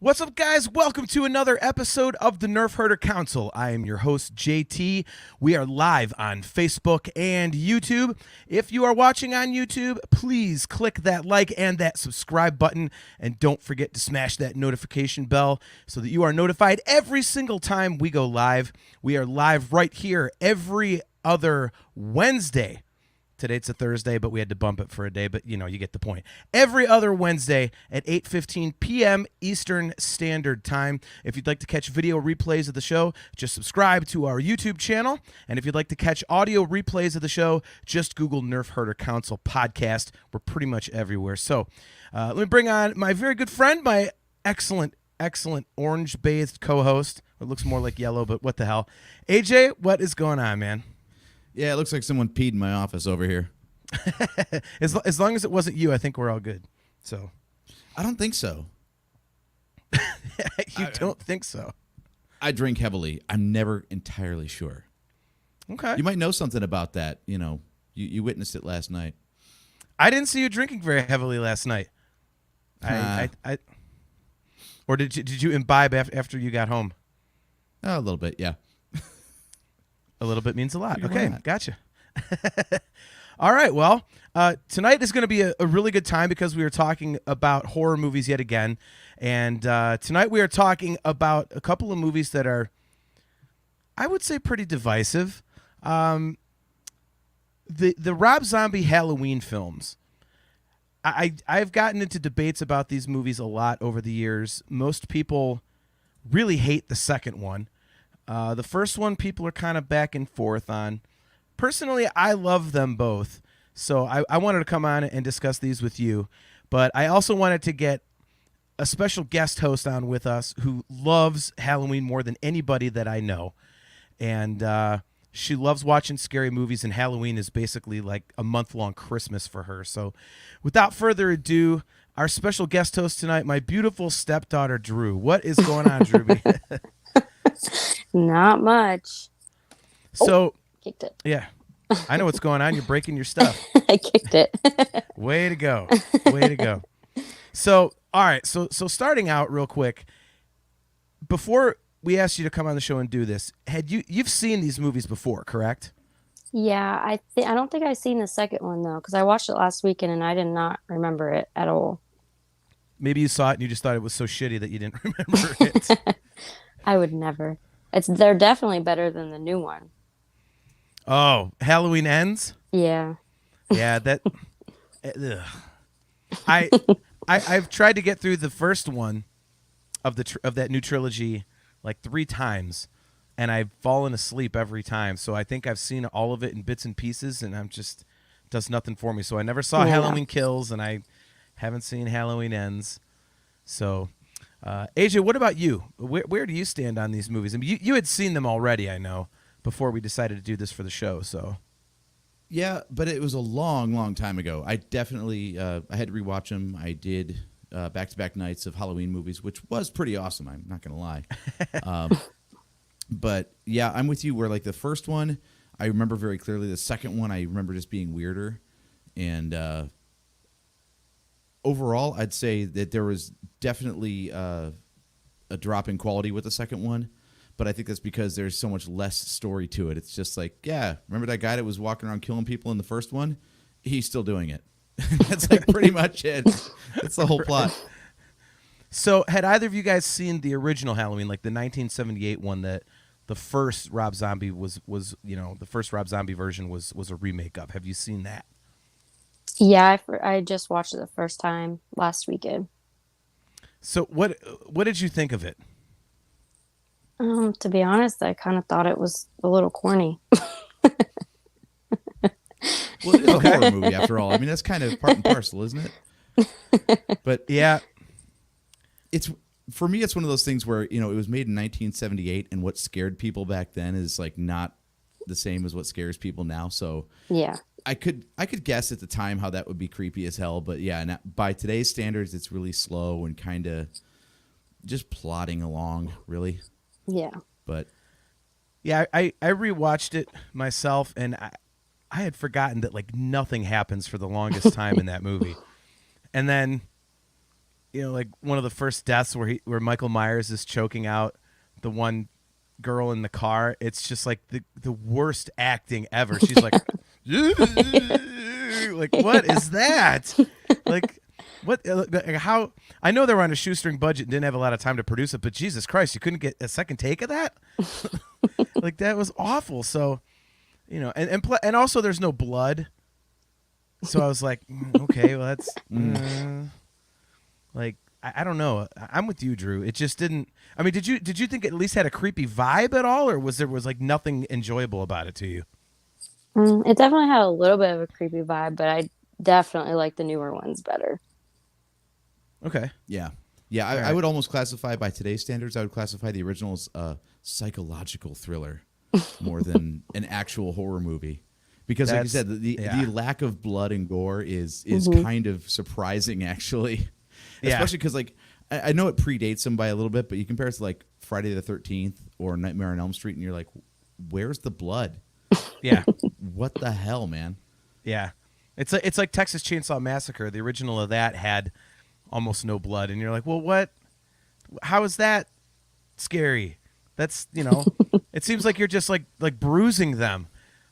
What's up, guys? Welcome to another episode of the Nerf Herder Council. I am your host, JT. We are live on Facebook and YouTube. If you are watching on YouTube, please click that like and that subscribe button, and don't forget to smash that notification bell so that you are notified every single time we go live. We are live right here every other Wednesday. Today it's a Thursday, but we had to bump it for a day, but you know, you get the point. Every other Wednesday at 8:15 p.m. Eastern Standard Time. If you'd like to catch video replays of the show, just subscribe to our YouTube channel. And if you'd like to catch audio replays of the show, just Google Nerf Herder Council Podcast. We're pretty much everywhere. So let me bring on my very good friend, my excellent orange-bathed co-host. It looks more like yellow, but what the hell. AJ, what is going on, man? Yeah, it looks like someone peed in my office over here. As long as it wasn't you, I think we're all good. So, I don't think so. You don't think so? I drink heavily. I'm never entirely sure. Okay. You might know something about that. You know, you witnessed it last night. I didn't see you drinking very heavily last night. Or did you imbibe after you got home? A little bit, yeah. A little bit means a lot. Okay, gotcha. All right, well, tonight is going to be a really good time because we are talking about horror movies yet again. And tonight we are talking about a couple of movies that are, I would say, pretty divisive. The Rob Zombie Halloween films. I've gotten into debates about these movies a lot over the years. Most people really hate the second one. The first one, people are kind of back and forth on. Personally, I love them both, so I wanted to come on and discuss these with you. But I also wanted to get a special guest host on with us who loves Halloween more than anybody that I know. And she loves watching scary movies, and Halloween is basically like a month-long Christmas for her. So without further ado, our special guest host tonight, my beautiful stepdaughter, Drew. What is going on, Drewby? Not much. So, kicked it. Yeah, I know what's going on. You're breaking your stuff. I kicked it. Way to go. Way to go. So, all right. So starting out real quick, before we asked you to come on the show and do this, you've seen these movies before, correct? Yeah, I don't think I've seen the second one though, because I watched it last weekend and I did not remember it at all. Maybe you saw it and you just thought it was so shitty that you didn't remember it. I would never. They're definitely better than the new one. Oh, Halloween Ends? Yeah. Yeah, that. I've tried to get through the first one of that new trilogy like 3 times, and I've fallen asleep every time. So I think I've seen all of it in bits and pieces, and does nothing for me. So I never saw Halloween Kills, and I haven't seen Halloween Ends. So. AJ, what about you? Where do you stand on these movies? I mean, you had seen them already, I know, before we decided to do this for the show. So, yeah, but it was a long time ago. I definitely I had to rewatch them. I did back-to-back nights of Halloween movies, which was pretty awesome. I'm not gonna lie. But yeah, I'm with you. Where like the first one, I remember very clearly. The second one, I remember just being weirder, and overall, I'd say that there was definitely a drop in quality with the second one, But I think that's because there's so much less story to it. It's just like, yeah, remember that guy that was walking around killing people in the first one? He's still doing it. That's like pretty much it. That's the whole plot. So, had either of you guys seen the original Halloween, like the 1978 one that the first Rob Zombie was the first Rob Zombie version was a remake of? Have you seen that? Yeah, I just watched it the first time last weekend. So, what did you think of it? To be honest, I kind of thought it was a little corny. Well, it is a horror movie after all. I mean, that's kind of part and parcel, isn't it? But Yeah. it's for me, it's one of those things where, it was made in 1978, and what scared people back then is like not the same as what scares people now. So Yeah. I could guess at the time how that would be creepy as hell, but yeah, by today's standards, it's really slow and kind of just plodding along, really. Yeah. But Yeah, I rewatched it myself, and I had forgotten that like nothing happens for the longest time in that movie. And then, like one of the first deaths where Michael Myers is choking out the one girl in the car, it's just like the worst acting ever. She's like, like, what is that? Like, what? Like, how? I know they were on a shoestring budget and didn't have a lot of time to produce it, but Jesus Christ, you couldn't get a second take of that? Like, that was awful. So, and also there's no blood. So I was like, okay, well that's like I don't know. I'm with you, Drew. It just didn't. I mean, did you think it at least had a creepy vibe at all, or was like nothing enjoyable about it to you? It definitely had a little bit of a creepy vibe, but I definitely like the newer ones better. Okay. yeah, All right. I would almost classify by today's standards. I would classify the original as a psychological thriller more than an actual horror movie. Because, like you said, the lack of blood and gore is kind of surprising, actually. Yeah. Especially because, like, I know it predates them by a little bit, but you compare it to, like, Friday the 13th or Nightmare on Elm Street, and you're like, where's the blood? Yeah. What the hell, man? Yeah. It's like Texas Chainsaw Massacre. The original of that had almost no blood, and you're like, well, what? How is that scary? That's it seems like you're just like bruising them.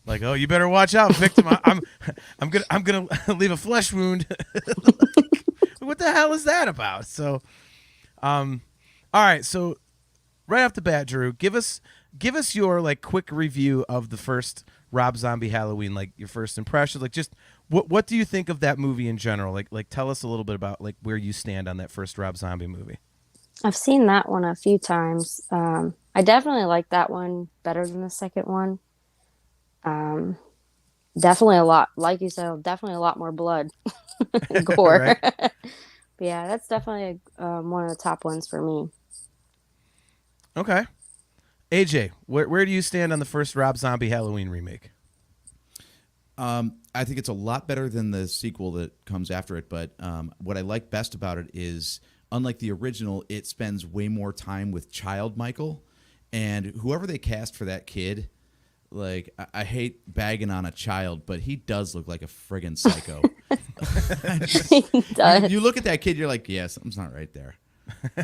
Like, oh, you better watch out, victim. I'm gonna leave a flesh wound. Like, what the hell is that about? So, all right. So, right off the bat, Drew, give us your like quick review of the first Rob Zombie Halloween, like your first impressions. Like, just what do you think of that movie in general? Like tell us a little bit about like where you stand on that first Rob Zombie movie. I've seen that one a few times. I definitely like that one better than the second one. Definitely a lot, like you said, definitely a lot more blood and gore. But yeah, that's definitely one of the top ones for me. Okay. AJ, where do you stand on the first Rob Zombie Halloween remake? I think it's a lot better than the sequel that comes after it, but what I like best about it is, unlike the original, it spends way more time with child Michael, and whoever they cast for that kid, like, I hate bagging on a child, but he does look like a friggin' psycho. He does. You look at that kid, you're like, yeah, something's not right there.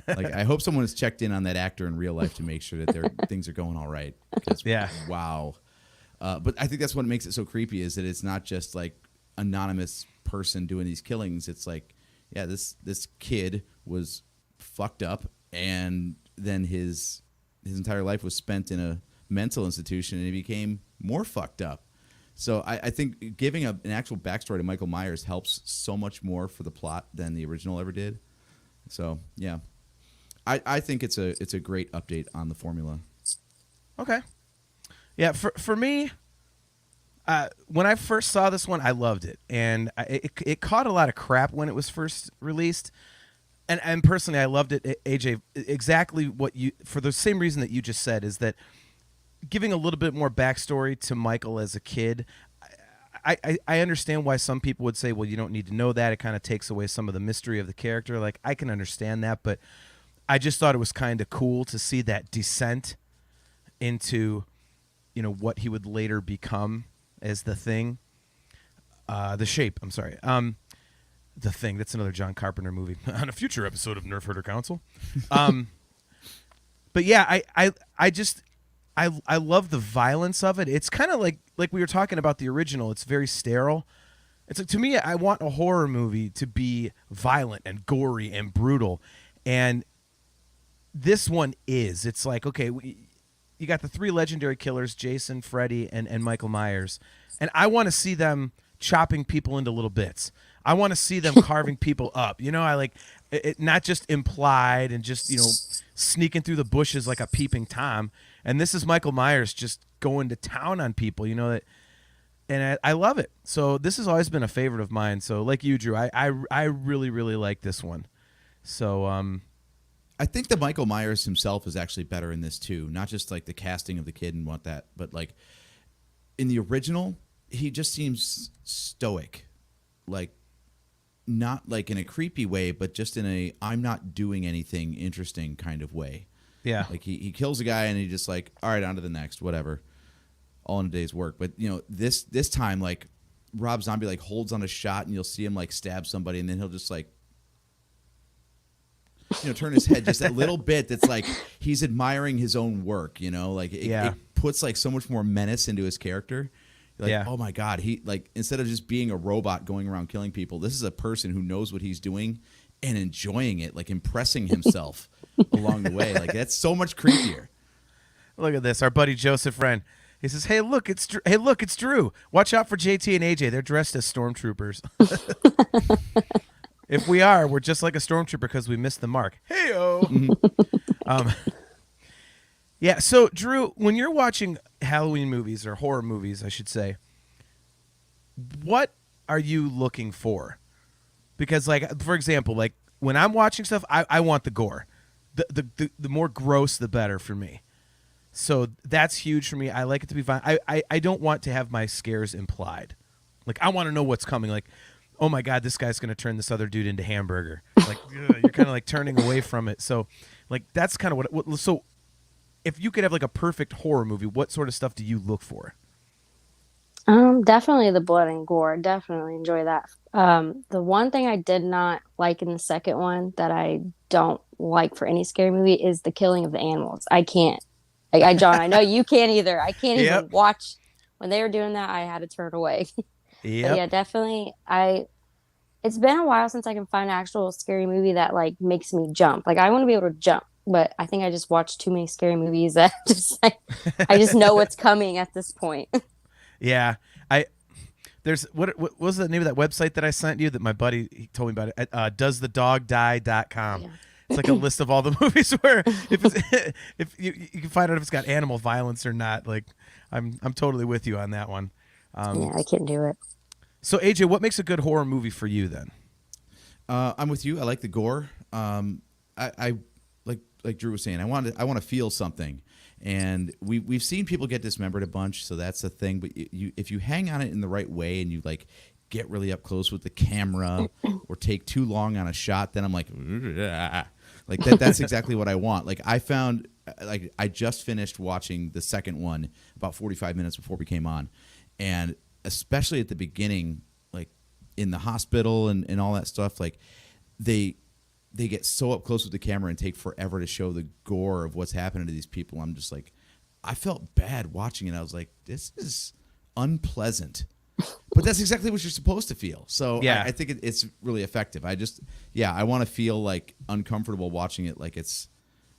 Like, I hope someone has checked in on that actor in real life to make sure that things are going all right. Because, wow. But I think that's what makes it so creepy, is that it's not just like anonymous person doing these killings. It's like, yeah, this kid was fucked up, and then his entire life was spent in a mental institution, and he became more fucked up. So I think giving an actual backstory to Michael Myers helps so much more for the plot than the original ever did. So yeah, I think it's a great update on the formula. Okay. Yeah, for me, when I first saw this one, I loved it, and it caught a lot of crap when it was first released. And personally, I loved it, AJ. Exactly for the same reason that you just said, is that giving a little bit more backstory to Michael as a kid. I understand why some people would say, well, you don't need to know that. It kind of takes away some of the mystery of the character. Like, I can understand that, but I just thought it was kind of cool to see that descent into, what he would later become as the Thing. The Shape, I'm sorry. The Thing, that's another John Carpenter movie on a future episode of Nerf Herder Council. But yeah, I love the violence of it. It's kind of like we were talking about the original. It's very sterile. It's like, to me, I want a horror movie to be violent and gory and brutal, and this one is. It's like, okay, you got the three legendary killers, Jason, Freddy, and Michael Myers, and I want to see them chopping people into little bits. I want to see them carving people up. You know, I like it, not just implied and just, you know, sneaking through the bushes like a peeping Tom. And this is Michael Myers just going to town on people, you know, that, and I love it. So this has always been a favorite of mine. So like you, Drew, I really, really like this one. So I think that Michael Myers himself is actually better in this too. Not just like the casting of the kid and what that, but like in the original, he just seems stoic, like not like in a creepy way, but just in a I'm not doing anything interesting kind of way. Yeah. Like he kills a guy and he just like, all right, on to the next, whatever. All in a day's work. But you know, this time, like Rob Zombie like holds on a shot and you'll see him like stab somebody and then he'll just like, you know, turn his head just a little bit. That's like he's admiring his own work, you know, like it puts like so much more menace into his character. You're like, oh my God, he like instead of just being a robot going around killing people, this is a person who knows what he's doing and enjoying it, like impressing himself along the way. Like that's so much creepier. Look at this, our buddy Joseph Wren. He says, "Hey, look, it's Drew. Watch out for JT and AJ. They're dressed as stormtroopers." If we are, we're just like a stormtrooper because we missed the mark. Hey-o. Yeah, so, Drew, when you're watching Halloween movies, or horror movies, I should say, what are you looking for? Because, like, for example, like, when I'm watching stuff, I want the gore. The more gross, the better for me. So that's huge for me. I like it to be violent. I don't want to have my scares implied. Like, I want to know what's coming. Like, oh my God, this guy's going to turn this other dude into hamburger. Like, you're kind of like turning away from it. So, like, that's kind of what. So, if you could have like a perfect horror movie, what sort of stuff do you look for? Definitely the blood and gore. Definitely enjoy that. The one thing I did not like in the second one that I don't like for any scary movie is the killing of the animals. I can't. Like, John, I know you can't either. I can't even watch when they were doing that. I had to turn away. Yeah, definitely. It's been a while since I can find an actual scary movie that like makes me jump. Like I want to be able to jump, but I think I just watched too many scary movies that just like I just know what's coming at this point. Yeah, there's what was the name of that website that I sent you that my buddy he told me about it? Doesthedogdie.com. Yeah. It's like a list of all the movies where if you can find out if it's got animal violence or not. Like I'm totally with you on that one. Yeah, I can't do it. So AJ, what makes a good horror movie for you then? I'm with you. I like the gore. I like Drew was saying. I want to feel something, and we've seen people get dismembered a bunch, so that's a thing. But if you hang on it in the right way and you like get really up close with the camera or take too long on a shot, then I'm like, like that's exactly what I want. Like I found, like I just finished watching the second one about 45 minutes before we came on. And especially at the beginning, like in the hospital and all that stuff, like they get so up close with the camera and take forever to show the gore of what's happening to these people. I'm just like, I felt bad watching it. I was like, this is unpleasant. But that's exactly what you're supposed to feel. So yeah. I think it's really effective. I want to feel like uncomfortable watching it. Like it's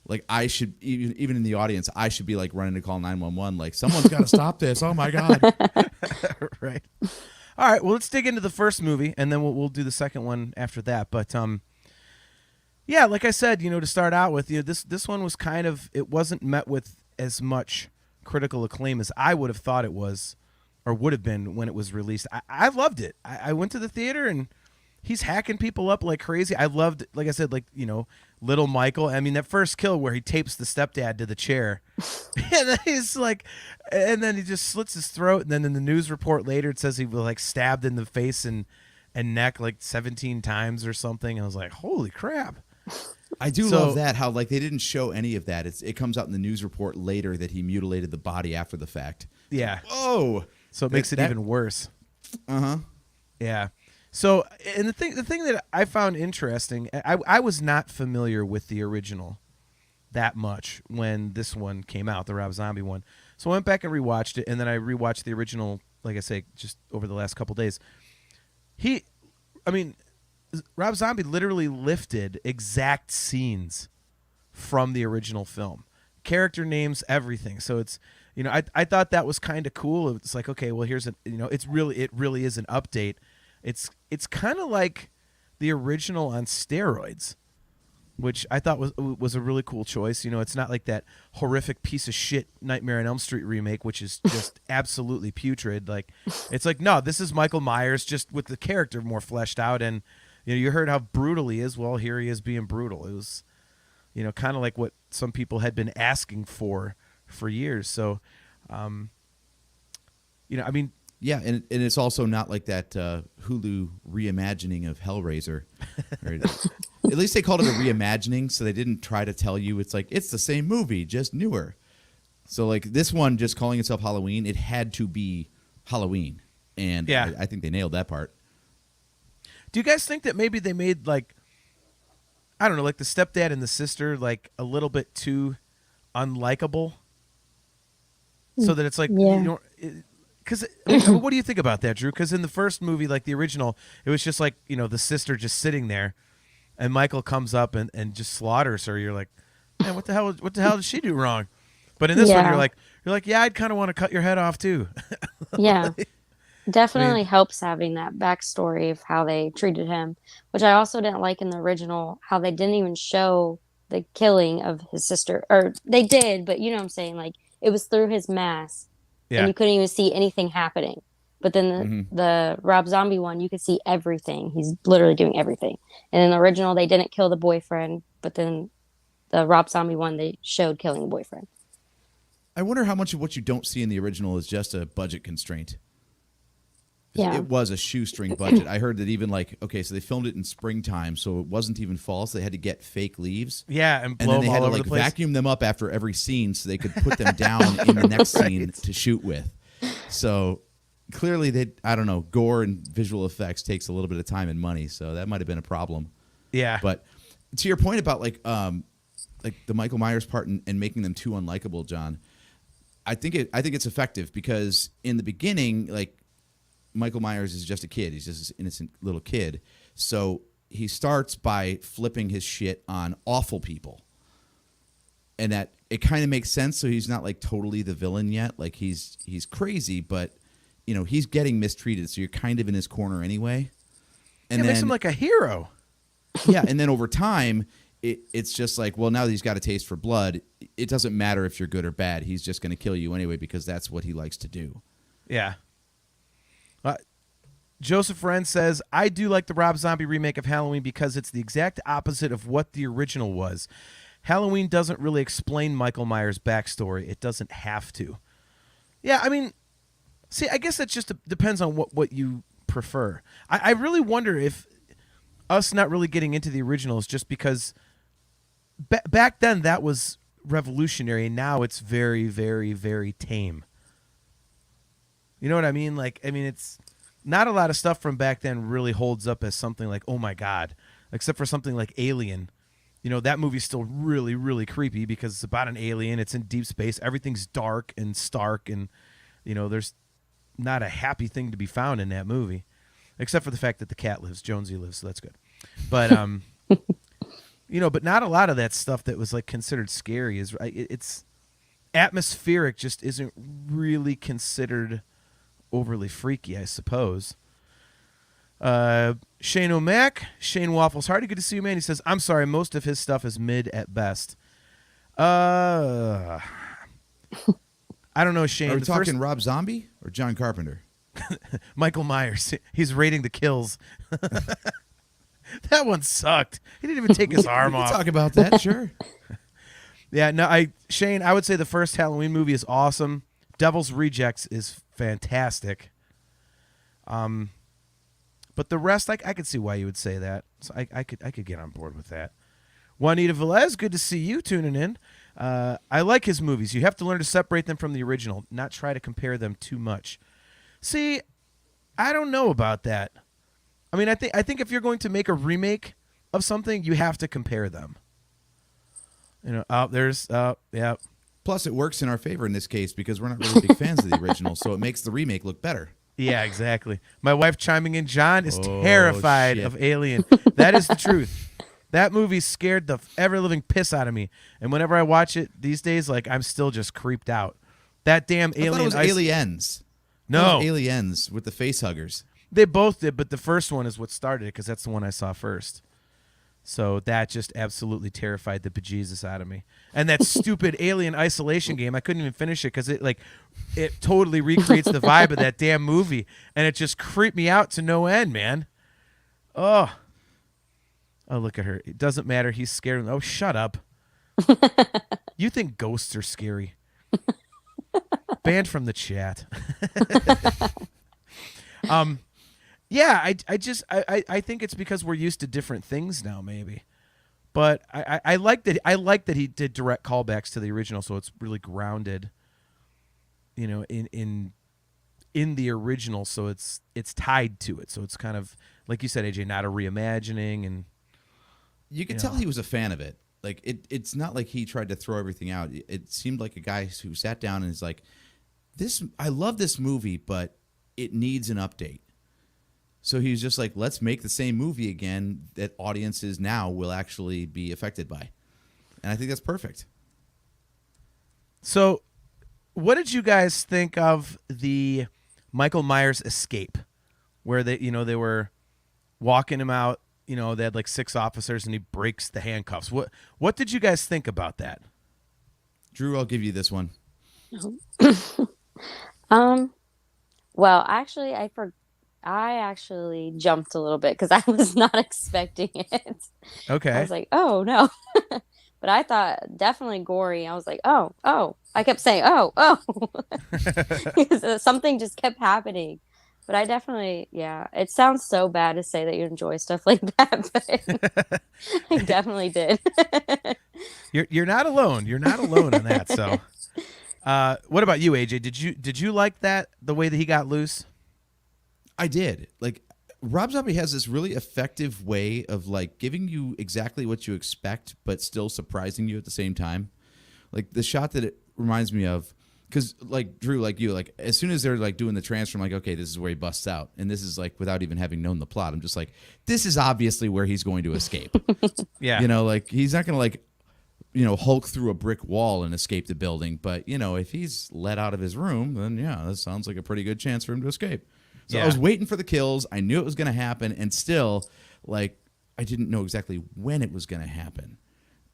like I should, even in the audience, I should be like running to call 911. Like someone's got to stop this. Oh my God. Right. All right. Well, let's dig into the first movie and then we'll do the second one after that. But yeah, like I said, to start out with, this one was kind of, it wasn't met with as much critical acclaim as I would have thought it was or would have been when it was released. I loved it. I went to the theater and he's hacking people up like crazy. I loved, like I said, little Michael. I mean, that first kill where he tapes the stepdad to the chair and then he's like, and then he just slits his throat. And then in the news report later, it says he was like stabbed in the face and neck like 17 times or something. I was like, holy crap. I do love that, how like they didn't show any of that. It comes out in the news report later that he mutilated the body after the fact. Yeah. Whoa. So it makes it even worse. Uh-huh. Yeah. So, and the thing that I found interesting, I was not familiar with the original. that much when this one came out, the Rob Zombie one. So I went back and rewatched it, and then I rewatched the original, like I say, just over the last couple days. Rob Zombie literally lifted exact scenes from the original film, character names, everything. So it's, I thought that was kind of cool. It's like, okay, well, here's it really is an update. It's kind of like the original on steroids, which I thought was a really cool choice. It's not like that horrific piece of shit Nightmare on Elm Street remake, which is just absolutely putrid. Like, it's like, no, this is Michael Myers just with the character more fleshed out. And, you heard how brutal he is. Well, here he is being brutal. It was, kind of like what some people had been asking for years. So, Yeah, and it's also not like that Hulu reimagining of Hellraiser. Right? At least they called it a reimagining, so they didn't try to tell you it's like it's the same movie, just newer. So like this one, just calling itself Halloween, it had to be Halloween, and yeah. I think they nailed that part. Do you guys think that maybe they made like, I don't know, like the stepdad and the sister like a little bit too unlikable, so that it's like Because what do you think about that, Drew? Because in the first movie, like the original, it was just like the sister just sitting there, and Michael comes up and just slaughters her. You're like, man, what the hell did she do wrong? But in this one, you're like, yeah, I'd kind of want to cut your head off too. Yeah, definitely helps having that backstory of how they treated him, which I also didn't like in the original, how they didn't even show the killing of his sister, or they did, but you know what I'm saying, like it was through his mask. Yeah. And you couldn't even see anything happening. But then the Rob Zombie one, you could see everything. He's literally doing everything. And in the original, they didn't kill the boyfriend. But then the Rob Zombie one, they showed killing the boyfriend. I wonder how much of what you don't see in the original is just a budget constraint. Yeah. It was a shoestring budget. I heard that even so they filmed it in springtime, so it wasn't even fall, so they had to get fake leaves. Yeah, and blow then they them had all to over the place. vacuum them up after every scene so they could put them down in the next scene to shoot with. So clearly I don't know, gore and visual effects takes a little bit of time and money, so that might have been a problem. Yeah. But to your point about like the Michael Myers part and making them too unlikable, John, I think it's effective because in the beginning, like, Michael Myers is just a kid. He's just an innocent little kid. So he starts by flipping his shit on awful people. And that it kind of makes sense. So he's not like totally the villain yet. Like he's crazy, but he's getting mistreated. So you're kind of in his corner anyway. And then makes him like a hero. Yeah. And then over time, it's just like, well, now that he's got a taste for blood, it doesn't matter if you're good or bad. He's just going to kill you anyway because that's what he likes to do. Yeah. Joseph Wren says, I do like the Rob Zombie remake of Halloween because it's the exact opposite of what the original was. Halloween doesn't really explain Michael Myers' backstory. It doesn't have to. Yeah, I mean, see, I guess that just depends on what you prefer. I really wonder if us not really getting into the original is just because back then that was revolutionary, and now it's very, very, very tame. You know what I mean? Like, it's... Not a lot of stuff from back then really holds up as something like, oh my God, except for something like Alien. That movie's still really, really creepy because it's about an alien. It's in deep space. Everything's dark and stark, and there's not a happy thing to be found in that movie, except for the fact that the cat lives, Jonesy lives, so that's good. But but not a lot of that stuff that was like considered scary is it's atmospheric. Just isn't really considered overly freaky, I suppose. Shane O'Mac, Shane Waffles Hardy, good to see you, man. He says, I'm sorry, most of his stuff is mid at best. I don't know, Shane. Are we talking Rob Zombie or John Carpenter? Michael Myers. He's rating the kills. That one sucked. He didn't even take his arm off. Talk about that, sure. Yeah, no, Shane, I would say the first Halloween movie is awesome. Devil's Rejects is fantastic. But the rest, I could see why you would say that. So I could get on board with that. Juanita Velez, good to see you tuning in. I like his movies. You have to learn to separate them from the original, not try to compare them too much. See, I don't know about that. I mean, I think if you're going to make a remake of something, you have to compare them. There's yeah. Plus, it works in our favor in this case because we're not really big fans of the original, so it makes the remake look better. Yeah, exactly. My wife chiming in, John is Oh, terrified shit. of Alien. That is the truth. That movie scared the ever-living piss out of me. And whenever I watch it these days, like, I'm still just creeped out. That damn I thought it was Aliens. No. Aliens with the face huggers. They both did, but the first one is what started it because that's the one I saw first. So that just absolutely terrified the bejesus out of me. And that stupid Alien Isolation game, I couldn't even finish it because it totally recreates the vibe of that damn movie, and it just creeped me out to no end, man. Oh, look at her. It doesn't matter. He's scared. Oh, shut up. You think ghosts are scary? Banned from the chat. Yeah, I think it's because we're used to different things now, maybe. But I like that. I like that he did direct callbacks to the original, so it's really grounded. In the original, so it's tied to it. So it's kind of like you said, AJ, not a reimagining, and you could tell he was a fan of it. Like it's not like he tried to throw everything out. It seemed like a guy who sat down and is like, "This, I love this movie, but it needs an update." So he was just like, let's make the same movie again that audiences now will actually be affected by. And I think that's perfect. So what did you guys think of the Michael Myers escape where they were walking him out, they had like 6 officers and he breaks the handcuffs. What did you guys think about that? Drew, I'll give you this one. Well, actually, I actually jumped a little bit because I was not expecting it. Okay. I was like, oh, no. But I thought definitely gory. I was like, oh. I kept saying, oh. Because something just kept happening. But I definitely, yeah. It sounds so bad to say that you enjoy stuff like that, but I definitely did. You're not alone. You're not alone in that. So, what about you, AJ? Did you like that, the way that he got loose? I did. Like, Rob Zombie has this really effective way of like giving you exactly what you expect, but still surprising you at the same time. Like the shot that it reminds me of, because like Drew, like you, like as soon as they're like doing the transfer, I'm like, okay, this is where he busts out, and this is like without even having known the plot. I'm just like, this is obviously where he's going to escape. Yeah, like he's not gonna like, Hulk through a brick wall and escape the building, but if he's let out of his room, then yeah, that sounds like a pretty good chance for him to escape. So I was waiting for the kills. I knew it was going to happen, and still, like, I didn't know exactly when it was going to happen.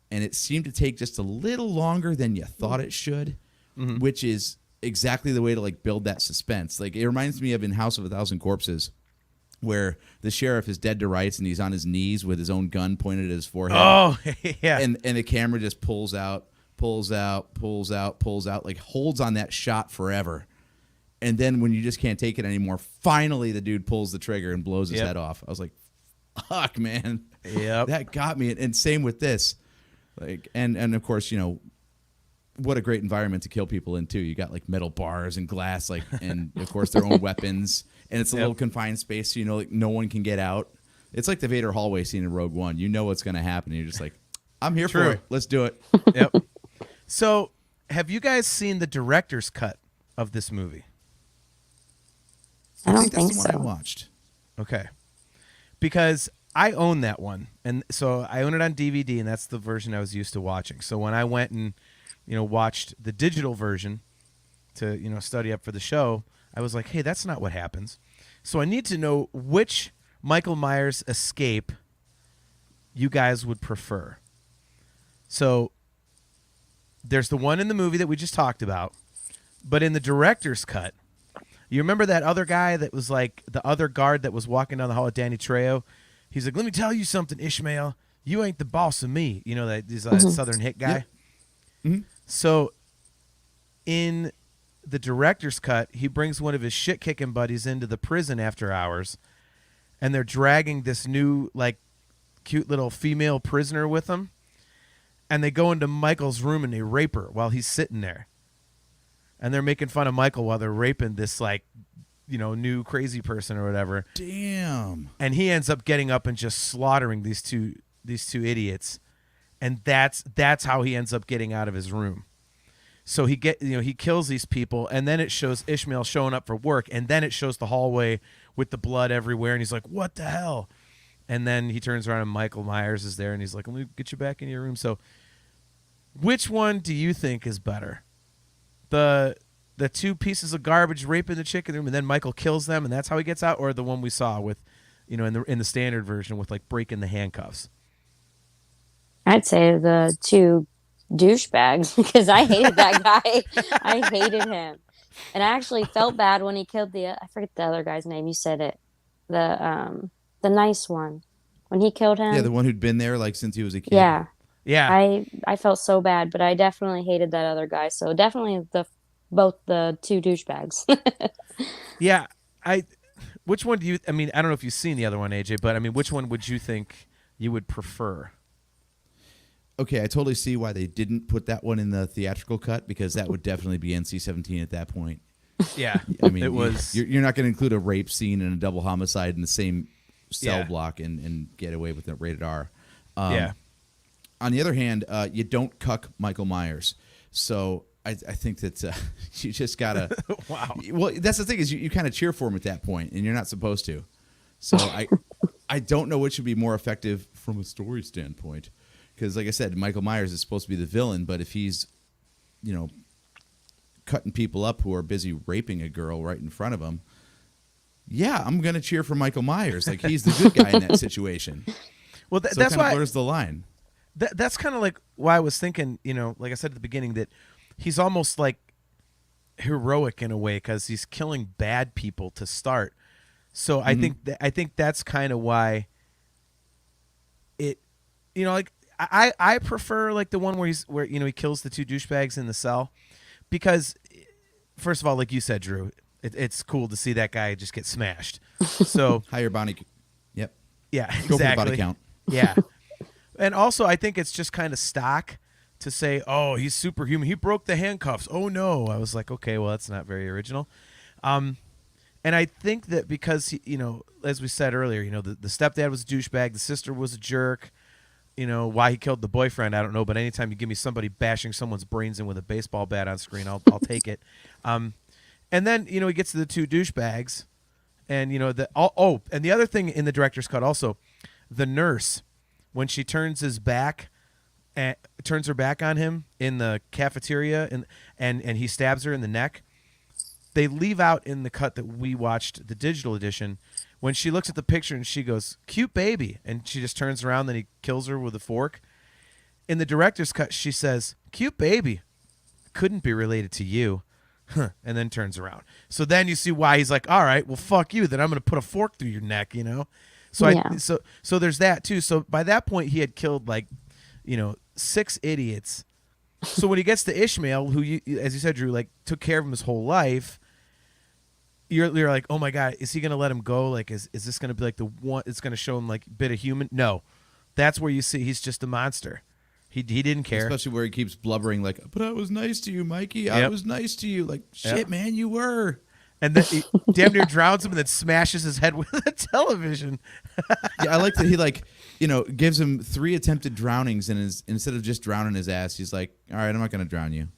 And it seemed to take just a little longer than you thought it should, which is exactly the way to, like, build that suspense. Like, it reminds me of in House of a Thousand Corpses, where the sheriff is dead to rights, and he's on his knees with his own gun pointed at his forehead. Oh, yeah. And the camera just pulls out, like, holds on that shot forever. And then when you just can't take it anymore, finally the dude pulls the trigger and blows his head off. I was like, fuck, man. Yep. That got me. And same with this. Like, and of course, what a great environment to kill people in too. You got like metal bars and glass, like, and of course their own weapons. And it's a little confined space, so like no one can get out. It's like the Vader hallway scene in Rogue One. You know what's going to happen. And you're just like, I'm here for it. Let's do it. Yep. So have you guys seen the director's cut of this movie? I don't think that's think the one so. I watched. Okay. Because I own that one. And so I own it on DVD, and that's the version I was used to watching. So when I went and, watched the digital version to, study up for the show, I was like, hey, that's not what happens. So I need to know which Michael Myers escape you guys would prefer. So there's the one in the movie that we just talked about, but in the director's cut, you remember that other guy that was like the other guard that was walking down the hall with Danny Trejo? He's like, let me tell you something, Ishmael. You ain't the boss of me. That he's a Southern hit guy. Yep. Mm-hmm. So in the director's cut, he brings one of his shit-kicking buddies into the prison after hours, and they're dragging this new, like, cute little female prisoner with them, and they go into Michael's room and they rape her while he's sitting there. And they're making fun of Michael while they're raping this, like, new crazy person or whatever. Damn. And he ends up getting up and just slaughtering these two idiots. and that's how he ends up getting out of his room. So he kills these people, and then it shows Ishmael showing up for work, and then it shows the hallway with the blood everywhere, and he's like, "What the hell?" And then he turns around, and Michael Myers is there, and he's like, "Let me get you back in your room." So, which one do you think is better? The two pieces of garbage raping the chick in the room, and then Michael kills them, and that's how he gets out, or the one we saw with, in the standard version with like breaking the handcuffs? I'd say the two douchebags because I hated that guy. I hated him, and I actually felt bad when he killed I forget the other guy's name. You said it, the nice one, when he killed him. Yeah, the one who'd been there like since he was a kid. Yeah, yeah. I felt so bad, but I definitely hated that other guy. So definitely both the two douchebags. Yeah, which one do you? I mean, I don't know if you've seen the other one, AJ, but I mean, which one would you think you would prefer? Okay, I totally see why they didn't put that one in the theatrical cut, because that would definitely be NC-17 at that point. Yeah, I mean, it was. You're not going to include a rape scene and a double homicide in the same cell Yeah. block and get away with it rated R. Yeah. On the other hand, you don't cuck Michael Myers, so I think that you just gotta. Wow. Well, that's the thing, is you kind of cheer for him at that point, and you're not supposed to. So I don't know which would be more effective from a story standpoint. Because, like I said, Michael Myers is supposed to be the villain, but if he's, cutting people up who are busy raping a girl right in front of him, yeah, I'm going to cheer for Michael Myers. Like, he's the good guy in that situation. Well, so that's it why blurs the line. That's kind of like why I was thinking, like I said at the beginning, that he's almost like heroic in a way because he's killing bad people to start. So I think that's kind of why it, like. I prefer like the one where he kills the two douchebags in the cell, because first of all, like you said, Drew, it's cool to see that guy just get smashed. So higher body, yep, yeah, go for the exactly. body count. Yeah, and also I think it's just kind of stock to say, oh, he's superhuman. He broke the handcuffs. Oh no, I was like, okay, well that's not very original. And I think that because he, as we said earlier, the stepdad was a douchebag, the sister was a jerk. Why he killed the boyfriend, I don't know. But anytime you give me somebody bashing someone's brains in with a baseball bat on screen, I'll take it. And then he gets to the two douchebags, and and the other thing in the director's cut also, the nurse, when she turns her back on him in the cafeteria, and he stabs her in the neck. They leave out in the cut that we watched, the digital edition, when she looks at the picture and she goes, "Cute baby," and she just turns around, then he kills her with a fork. In the director's cut, she says, "Cute baby, couldn't be related to you," and then turns around. So then you see why he's like, "All right, well, fuck you. Then I'm going to put a fork through your neck," So Yeah. so there's that too. So by that point, he had killed 6 idiots. So when he gets to Ishmael, who, as you said, Drew, took care of him his whole life. You're like, oh my God, is he gonna let him go? Like, is this gonna be like the one? It's gonna show him like a bit of human? No, that's where you see he's just a monster. He didn't care, especially where he keeps blubbering like, "But I was nice to you, Mikey. Yep. I was nice to you." Like, shit, man, you were. And then he damn near drowns him and then smashes his head with a television. Yeah, I like that he gives him 3 attempted drownings, and instead of just drowning his ass, he's like, "All right, I'm not gonna drown you.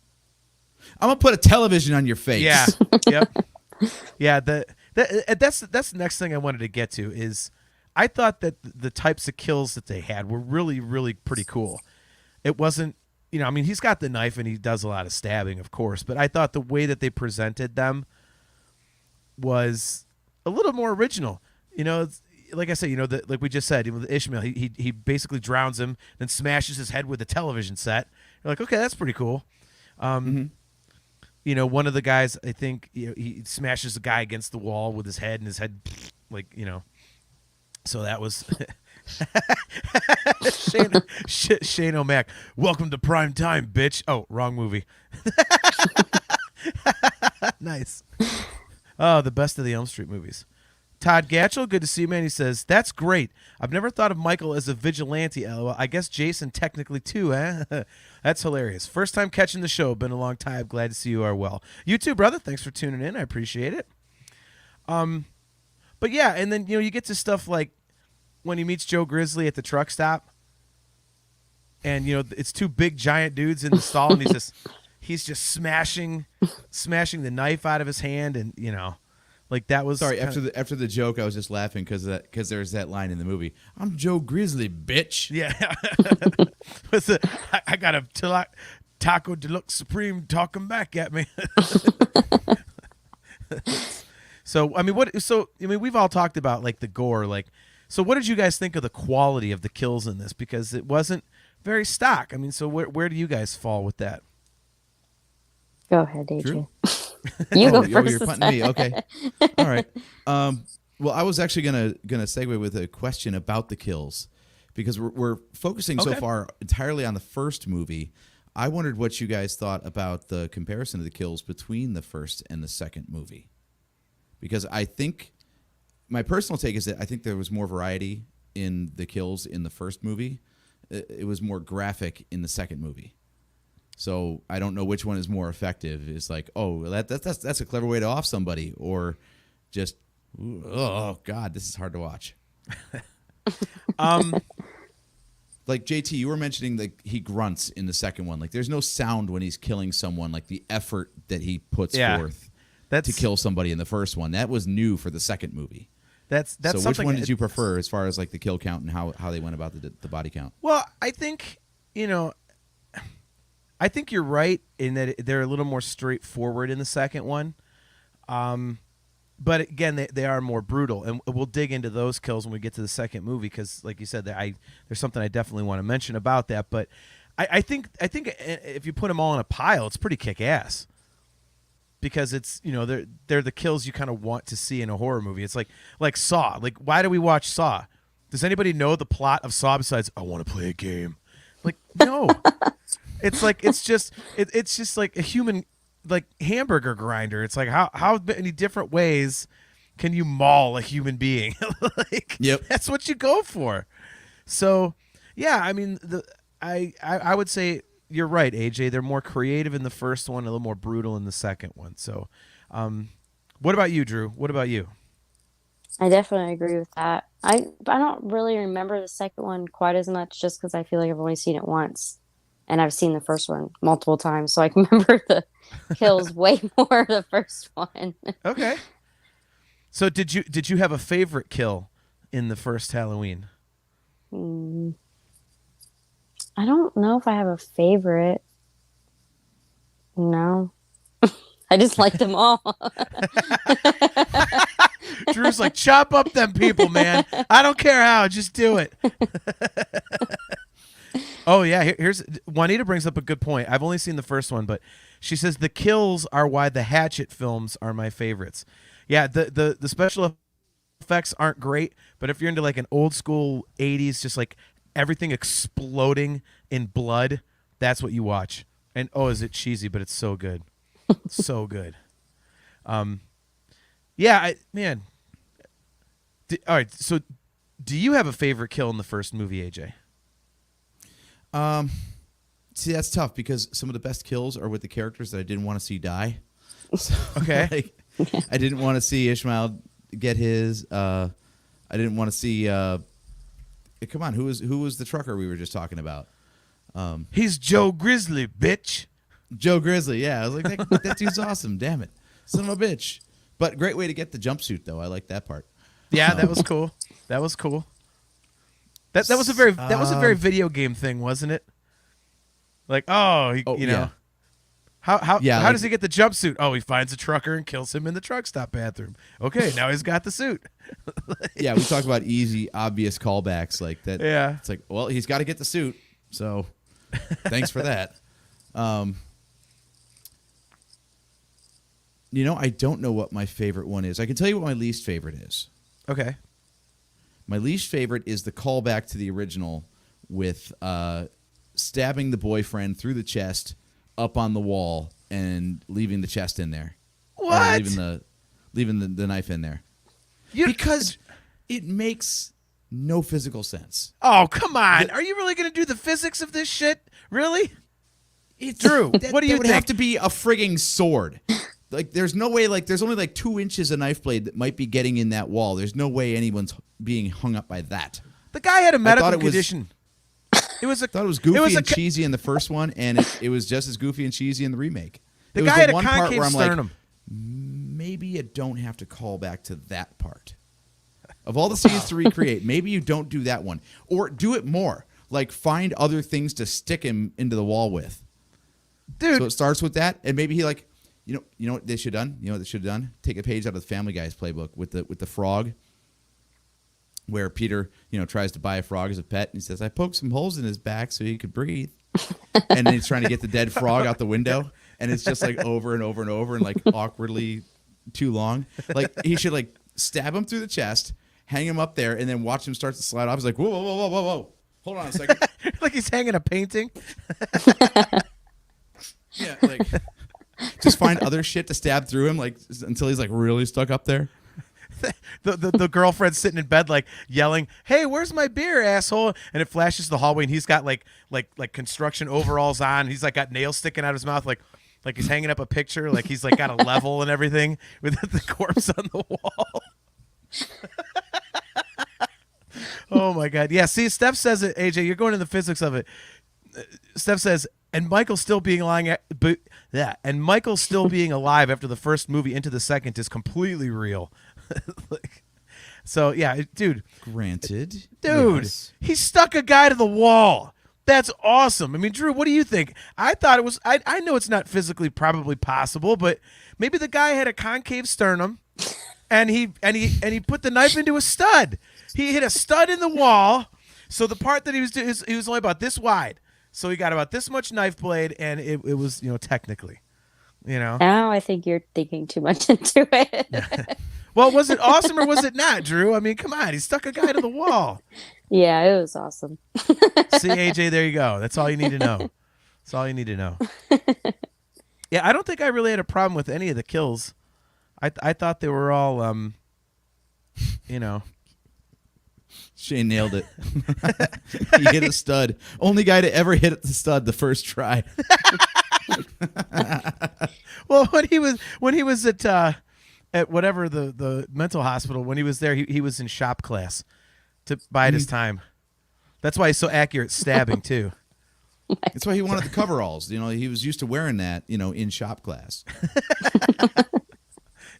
I'm gonna put a television on your face." Yeah. Yep. Yeah, that's the next thing I wanted to get to is I thought that the types of kills that they had were really, really pretty cool. It wasn't, he's got the knife and he does a lot of stabbing, of course, but I thought the way that they presented them was a little more original. Like I said, like we just said, with Ishmael, he basically drowns him, then smashes his head with a television set. You're like, okay, that's pretty cool. One of the guys, I think, he smashes a guy against the wall with his head, and his head, so that was Shane O'Mac. Welcome to prime time, bitch. Oh, wrong movie. Nice. Oh, the best of the Elm Street movies. Todd Gatchell, good to see you, man. He says, "That's great. I've never thought of Michael as a vigilante. LOL. I guess Jason technically too, eh?" That's hilarious. First time catching the show. Been a long time. Glad to see you are well. You too, brother. Thanks for tuning in. I appreciate it. But yeah, and then you get to stuff like when he meets Joe Grizzly at the truck stop. and it's two big giant dudes in the stall, and he's just smashing the knife out of his hand, and like that was sorry. After the joke, I was just laughing because there's that line in the movie. I'm Joe Grizzly, bitch. Yeah. I got a Taco Deluxe Supreme talking back at me. So we've all talked about like the gore, like, so what did you guys think of the quality of the kills in this? Because it wasn't very stock. I mean, so where do you guys fall with that? Go ahead, AJ. Drew? You go first. You're punting me. Okay. All right. Well, I was actually gonna segue with a question about the kills, because we're focusing so far entirely on the first movie. I wondered what you guys thought about the comparison of the kills between the first and the second movie, because I think my personal take is that I think there was more variety in the kills in the first movie. It was more graphic in the second movie. So I don't know which one is more effective. It's like, oh, that's a clever way to off somebody, or just, oh God, this is hard to watch. Like JT, you were mentioning that he grunts in the second one. Like there's no sound when he's killing someone. Like the effort that he puts forth to kill somebody in the first one, that was new for the second movie. That's so. Which one did you prefer as far as like the kill count and how they went about the body count? Well, I think I think you're right in that they're a little more straightforward in the second one. But again, they are more brutal, and we'll dig into those kills when we get to the second movie, because, like you said, there's something I definitely want to mention about that. But I think if you put them all in a pile, it's pretty kick-ass, because it's they're the kills you kind of want to see in a horror movie. It's like Saw. Like, why do we watch Saw? Does anybody know the plot of Saw besides I want to play a game? Like, no. It's just like a human, like, hamburger grinder. It's like how many different ways can you maul a human being? Like, yep, that's what you go for. So yeah, I mean, I would say you're right, AJ. They're more creative in the first one, a little more brutal in the second one. So what about you, Drew? What about you? I definitely agree with that. I don't really remember the second one quite as much, just because I feel like I've only seen it once. And I've seen the first one multiple times, so I can remember the kills way more the first one. Okay. So did you have a favorite kill in the first Halloween? I don't know if I have a favorite. No. I just like them all. Drew's like, chop up them people, man. I don't care how, just do it. Oh, yeah. Here's Juanita brings up a good point. I've only seen the first one, but she says the kills are why the Hatchet films are my favorites. Yeah, the special effects aren't great, but if you're into like an old school 80s, just like everything exploding in blood, that's what you watch. And oh, is it cheesy, but it's so good. So good. Yeah, man. All right, so do you have a favorite kill in the first movie, AJ? See, that's tough, because some of the best kills are with the characters that I didn't want to see die. So, okay. I didn't want to see Ishmael get his. I didn't want to see. Come on, who was the trucker we were just talking about? He's Joe Grizzly, bitch. Joe Grizzly, yeah. I was like, that dude's awesome. Damn it, son of a bitch. But great way to get the jumpsuit, though. I like that part. Yeah, that was cool. That was cool. That was a very video game thing, wasn't it? Like, you know, yeah. how does he get the jumpsuit? Oh, he finds a trucker and kills him in the truck stop bathroom. Okay, now he's got the suit. Yeah, we talk about easy, obvious callbacks like that. Yeah, it's like, well, he's got to get the suit, so thanks for that. You know, I don't know what my favorite one is. I can tell you what my least favorite is. Okay. My least favorite is the callback to the original with stabbing the boyfriend through the chest up on the wall and leaving the chest in there. What? Leaving the knife in there. Because it makes no physical sense. Oh, come on. Are you really going to do the physics of this shit? Really? Drew, what do you think? It would have to be a frigging sword. Like, there's no way, like, there's only like 2 inches of knife blade that might be getting in that wall. There's no way anyone's being hung up by that. The guy had a medical condition. It was a. Thought it was goofy and cheesy in the first one, and it was just as goofy and cheesy in the remake. The guy had a concave sternum. Maybe you don't have to call back to that part. Of all the scenes to recreate, maybe you don't do that one. Or do it more. Like, find other things to stick him into the wall with. Dude. So it starts with that, and maybe he like, you know what they should have done? You know what they should have done? Take a page out of the Family Guy's playbook with the frog, where Peter, tries to buy a frog as a pet, and he says, I poked some holes in his back so he could breathe. And then he's trying to get the dead frog out the window, and it's just like over and over and over and like awkwardly too long. Like, he should like stab him through the chest, hang him up there, and then watch him start to slide off. He's like, whoa, whoa, whoa, whoa, whoa, whoa. Hold on a second. Like he's hanging a painting. Yeah, like just find other shit to stab through him, like until he's like really stuck up there. The girlfriend's sitting in bed like yelling, "Hey, where's my beer, asshole?" And it flashes the hallway, and he's got like construction overalls on. He's like got nails sticking out of his mouth, like he's hanging up a picture, like he's like got a level and everything with the corpse on the wall. Oh my God! Yeah, see, Steph says it. AJ, you're going into the physics of it. Steph says, and Michael still being alive after the first movie into the second is completely real. So yeah, dude. Granted, dude, yes. He stuck a guy to the wall. That's awesome. I mean, Drew, what do you think? I thought it was. I know it's not physically probably possible, but maybe the guy had a concave sternum, and he put the knife into a stud. He hit a stud in the wall, so the part that he was only about this wide. So he got about this much knife blade, and it was, technically, Now I think you're thinking too much into it. Well, was it awesome or was it not, Drew? I mean, come on. He stuck a guy to the wall. Yeah, it was awesome. See, AJ, there you go. That's all you need to know. That's all you need to know. Yeah, I don't think I really had a problem with any of the kills. I thought they were all, Shane nailed it. He hit a stud. Only guy to ever hit the stud the first try. Well, when he was at whatever the mental hospital, when he was there, he was in shop class to bide his time. That's why he's so accurate stabbing too. That's why he wanted the coveralls. He was used to wearing that, in shop class.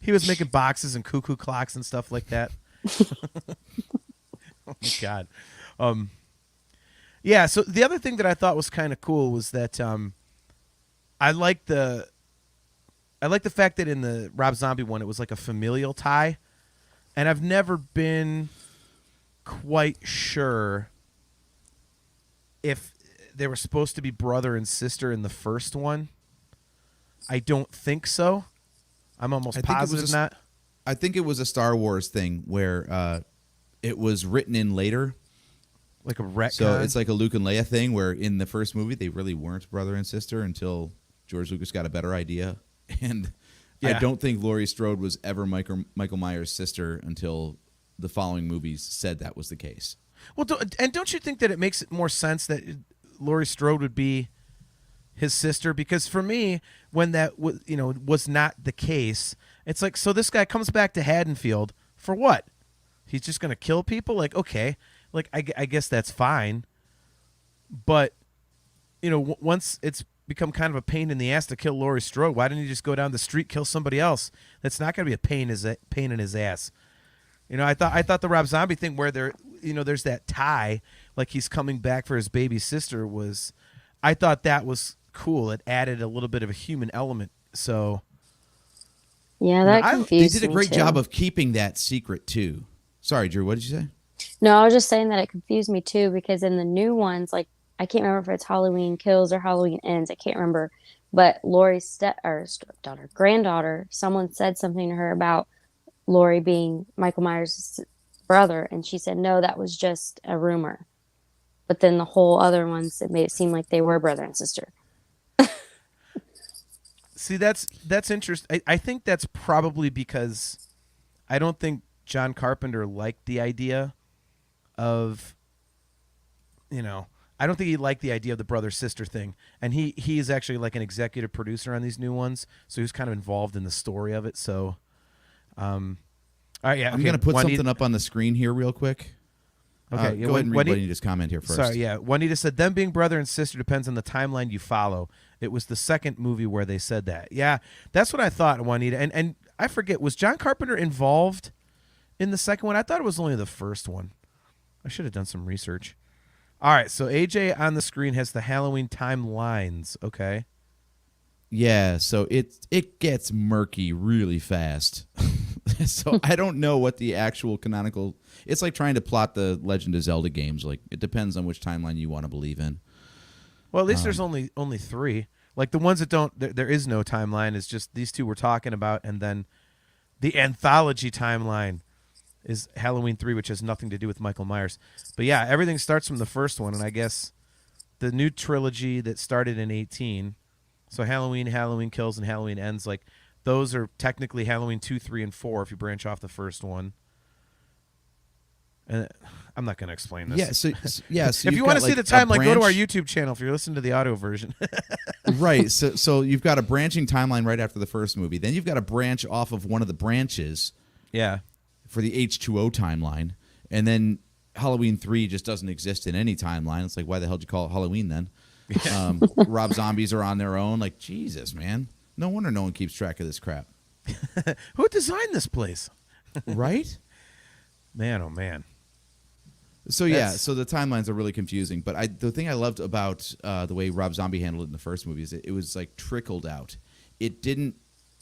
He was making boxes and cuckoo clocks and stuff like that. Oh my God. Yeah, so the other thing that I thought was kind of cool was that I like the fact that in the Rob Zombie one it was like a familial tie, and I've never been quite sure if they were supposed to be brother and sister in the first one. I don't think so. I'm almost positive not. I think it was a Star Wars thing where it was written in later. Like a retcon? So it's like a Luke and Leia thing where in the first movie they really weren't brother and sister until George Lucas got a better idea. And I don't think Laurie Strode was ever Michael Myers' sister until the following movies said that was the case. Well, don't you think that it makes it more sense that Laurie Strode would be his sister? Because for me, when that was not the case, it's like, so this guy comes back to Haddonfield for what? He's just going to kill people? Like, okay. Like, I guess that's fine. But, once it's become kind of a pain in the ass to kill Laurie Strode, why didn't he just go down the street, kill somebody else? That's not going to be a pain in his ass. I thought the Rob Zombie thing where there's that tie, like he's coming back for his baby sister, I thought that was cool. It added a little bit of a human element. So yeah, that confused me. They did a great job of keeping that secret too. Sorry, Drew, what did you say? No, I was just saying that it confused me too, because in the new ones, like, I can't remember if it's Halloween Kills or Halloween Ends. I can't remember. But Laurie's granddaughter, someone said something to her about Laurie being Michael Myers' brother, and she said, no, that was just a rumor. But then the whole other ones, it made it seem like they were brother and sister. See, that's interesting. I think that's probably because I don't think John Carpenter liked the idea of, I don't think he liked the idea of the brother-sister thing. And he is actually like an executive producer on these new ones, so he was kind of involved in the story of it. So, all right, yeah. I'm going to put something up on the screen here real quick. Okay, go ahead and read Juanita's comment here first. Sorry, yeah. Juanita said, them being brother and sister depends on the timeline you follow. It was the second movie where they said that. Yeah, that's what I thought, Juanita. And I forget, was John Carpenter involved in the second one? I thought it was only the first one. I should have done some research. All right, so AJ on the screen has the Halloween timelines. Okay. Yeah, so it gets murky really fast. So I don't know what the actual canonical. It's like trying to plot the Legend of Zelda games. Like, it depends on which timeline you want to believe in. Well, at least there's only 3. Like the ones that don't, there is no timeline. It's just these two we're talking about, and then the anthology timeline is Halloween 3, which has nothing to do with Michael Myers. But yeah, everything starts from the first one, and I guess the new trilogy that started in 18. So Halloween, Halloween Kills, and Halloween Ends. Like those are technically Halloween 2, 3, and 4 if you branch off the first one. And I'm not going to explain this. So if you want to see the timeline, go to our YouTube channel if you're listening to the audio version. Right. So you've got a branching timeline right after the first movie. Then you've got a branch off of one of the branches. Yeah. For the H2O timeline. And then Halloween 3 just doesn't exist in any timeline. It's like, why the hell did you call it Halloween then? Rob Zombies are on their own. Like, Jesus, man. No wonder no one keeps track of this crap. Who designed this place? Right? Man, oh man. So so the timelines are really confusing. But the thing I loved about the way Rob Zombie handled it in the first movie is it was like trickled out. It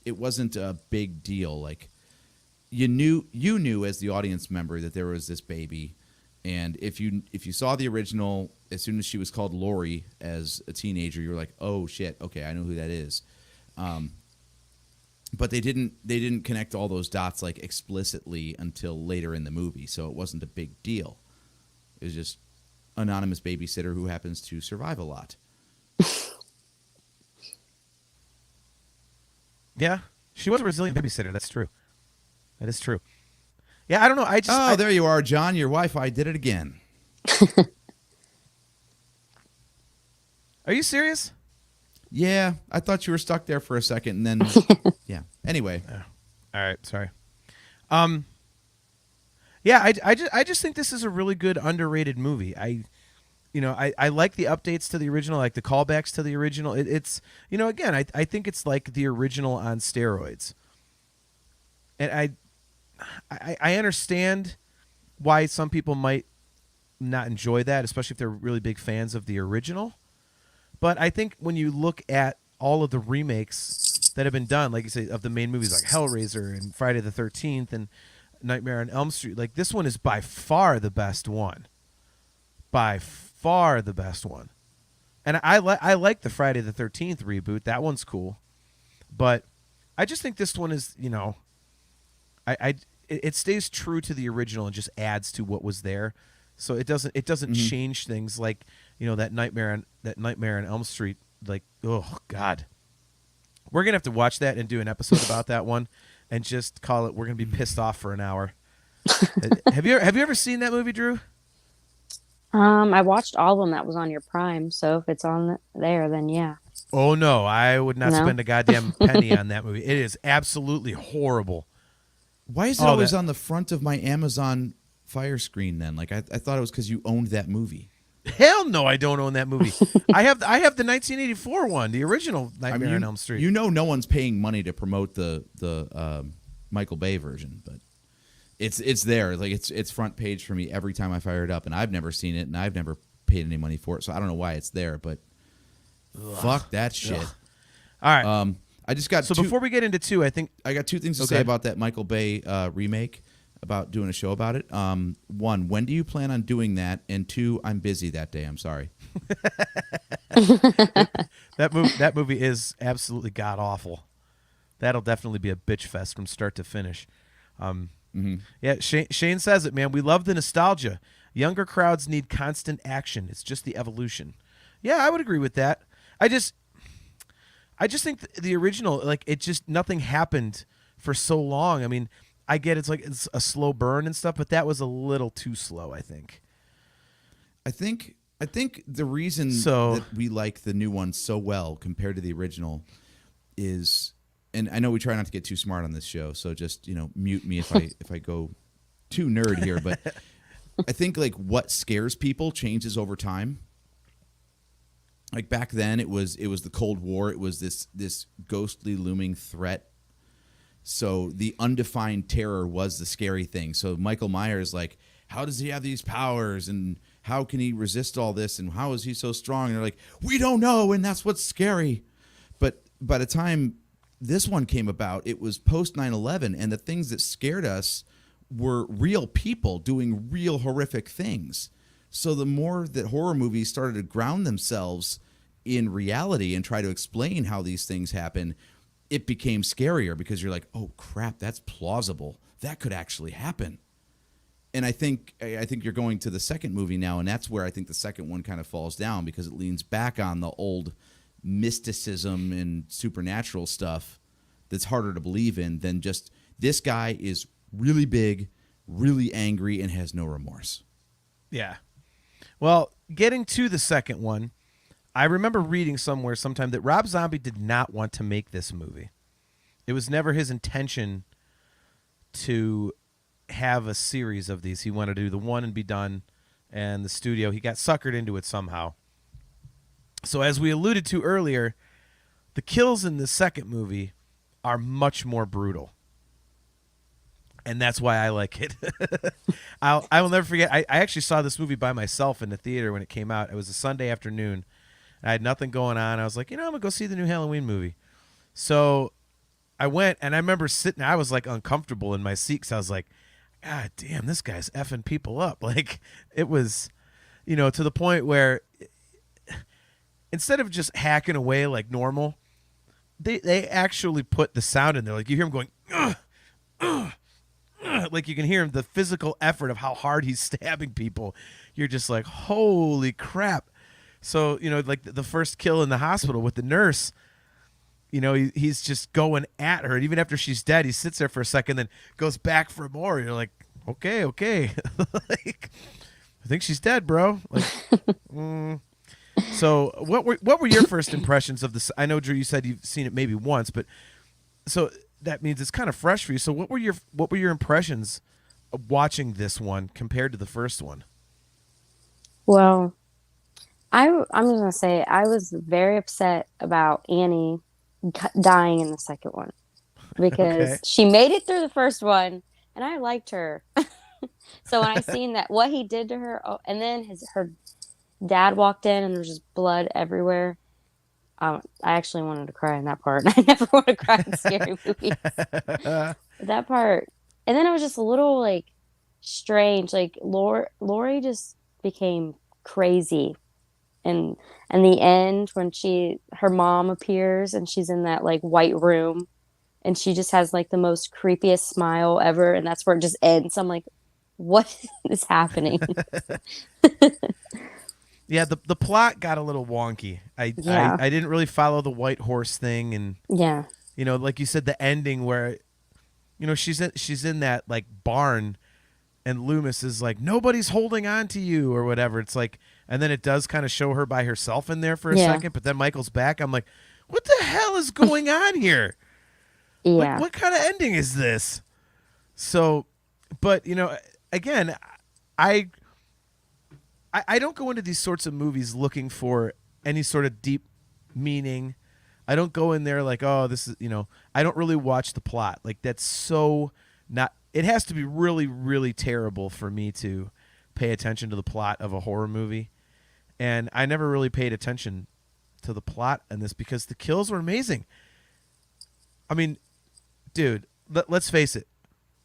wasn't a big deal. Like you knew as the audience member that there was this baby, and if you saw the original, as soon as she was called Lori as a teenager, you're like, oh shit, okay, I know who that is. But they didn't connect all those dots like explicitly until later in the movie, so it wasn't a big deal. It was just anonymous babysitter who happens to survive a lot. Yeah, she was a resilient babysitter. That's true. That is true. Yeah, I don't know. There you are, John. Your Wi-Fi did it again. Are you serious? Yeah, I thought you were stuck there for a second, and then yeah. Anyway, all right, sorry. Yeah, I just think this is a really good underrated movie. I like the updates to the original, like the callbacks to the original. It's again, I think it's like the original on steroids. And I understand why some people might not enjoy that, especially if they're really big fans of the original. But I think when you look at all of the remakes that have been done, like you say, of the main movies like Hellraiser and Friday the 13th and Nightmare on Elm Street, like this one is by far the best one. By far the best one. And I like the Friday the 13th reboot. That one's cool. But I just think this one is, it stays true to the original and just adds to what was there. So it doesn't change things like, that Nightmare on Elm Street, like, oh God. We're going to have to watch that and do an episode about that one and just call it, we're going to be pissed off for an hour. Have you ever seen that movie, Drew? I watched all of them that was on your Prime, so if it's on there, then yeah. Oh no, I would not spend a goddamn penny on that movie. It is absolutely horrible. Why is it always on the front of my Amazon Fire screen then? Like I thought it was because you owned that movie. Hell no, I don't own that movie. I have the 1984 one, the original Nightmare on Elm Street. No one's paying money to promote the Michael Bay version, but it's there. Like it's front page for me every time I fire it up, and I've never seen it, and I've never paid any money for it, so I don't know why it's there. But fuck that shit. Ugh. All right, I just got before we get into 2, I think I got 2 things to say about that Michael Bay remake. About doing a show about it. 1, when do you plan on doing that? And 2, I'm busy that day. I'm sorry. That movie is absolutely god awful. That'll definitely be a bitch fest from start to finish. Yeah, Shane says it, man. We love the nostalgia. Younger crowds need constant action. It's just the evolution. Yeah, I would agree with that. I just think the original, like, it just nothing happened for so long. I mean, I get it's a slow burn and stuff, but that was a little too slow, I think. I think the reason that we like the new one so well compared to the original is, and I know we try not to get too smart on this show, so just mute me if I go too nerd here, but I think like what scares people changes over time. Like back then, it was the Cold War. It was this ghostly looming threat. So the undefined terror was the scary thing. So Michael Myers, like, how does he have these powers, and how can he resist all this, and how is he so strong? And they're like, we don't know, and that's what's scary. But by the time this one came about, it was post 9/11, and the things that scared us were real people doing real horrific things. So the more that horror movies started to ground themselves in reality and try to explain how these things happen, it became scarier because you're like, oh crap, that's plausible. That could actually happen. And I think you're going to the second movie now, and that's where I think the second one kind of falls down, because it leans back on the old mysticism and supernatural stuff that's harder to believe in than just this guy is really big, really angry, and has no remorse. Yeah. Well, getting to the second one, I remember reading somewhere sometime that Rob Zombie did not want to make this movie. It was never his intention to have a series of these. He wanted to do the one and be done, and the studio, he got suckered into it somehow. So as we alluded to earlier, the kills in the second movie are much more brutal. And that's why I like it. I will never forget, I actually saw this movie by myself in the theater when it came out. It was a Sunday afternoon. I had nothing going on. I was like, I'm going to go see the new Halloween movie. So I went, and I remember sitting, I was like uncomfortable in my seat because I was like, God damn, this guy's effing people up. Like, it was, to the point where instead of just hacking away like normal, they actually put the sound in there. Like, you hear him going, ugh, ugh. Like, you can hear him, the physical effort of how hard he's stabbing people. You're just like, holy crap. So, like the first kill in the hospital with the nurse, he's just going at her. And even after she's dead, he sits there for a second, then goes back for more. You're like, okay. Like, I think she's dead, bro. Like, So what were your first impressions of this? I know, Drew, you said you've seen it maybe once, but so that means it's kind of fresh for you. So what were your impressions of watching this one compared to the first one? Well, I'm just gonna say I was very upset about Annie dying in the second one because she made it through the first one, and I liked her. So when I seen that what he did to her, and then her dad walked in and there's just blood everywhere. I actually wanted to cry in that part. I never want to cry in scary movies. That part, and then it was just a little like strange. Like Lori just became crazy. And the end when her mom appears and she's in that like white room and she just has like the most creepiest smile ever, and that's where it just ends. I'm like, what is happening? Yeah, the plot got a little wonky. I didn't really follow the white horse thing, and yeah, like you said, the ending where she's in that like barn, and Loomis is like, nobody's holding on to you or whatever. It's like, and then it does kind of show her by herself in there for a second, but then Michael's back. I'm like, what the hell is going on here? Yeah. Like, what kind of ending is this? So, but again, I don't go into these sorts of movies looking for any sort of deep meaning. I don't go in there like, oh, this is, I don't really watch the plot. Like, that's so not, it has to be really, really terrible for me to pay attention to the plot of a horror movie. And I never really paid attention to the plot in this because the kills were amazing. I mean, dude, let's face it.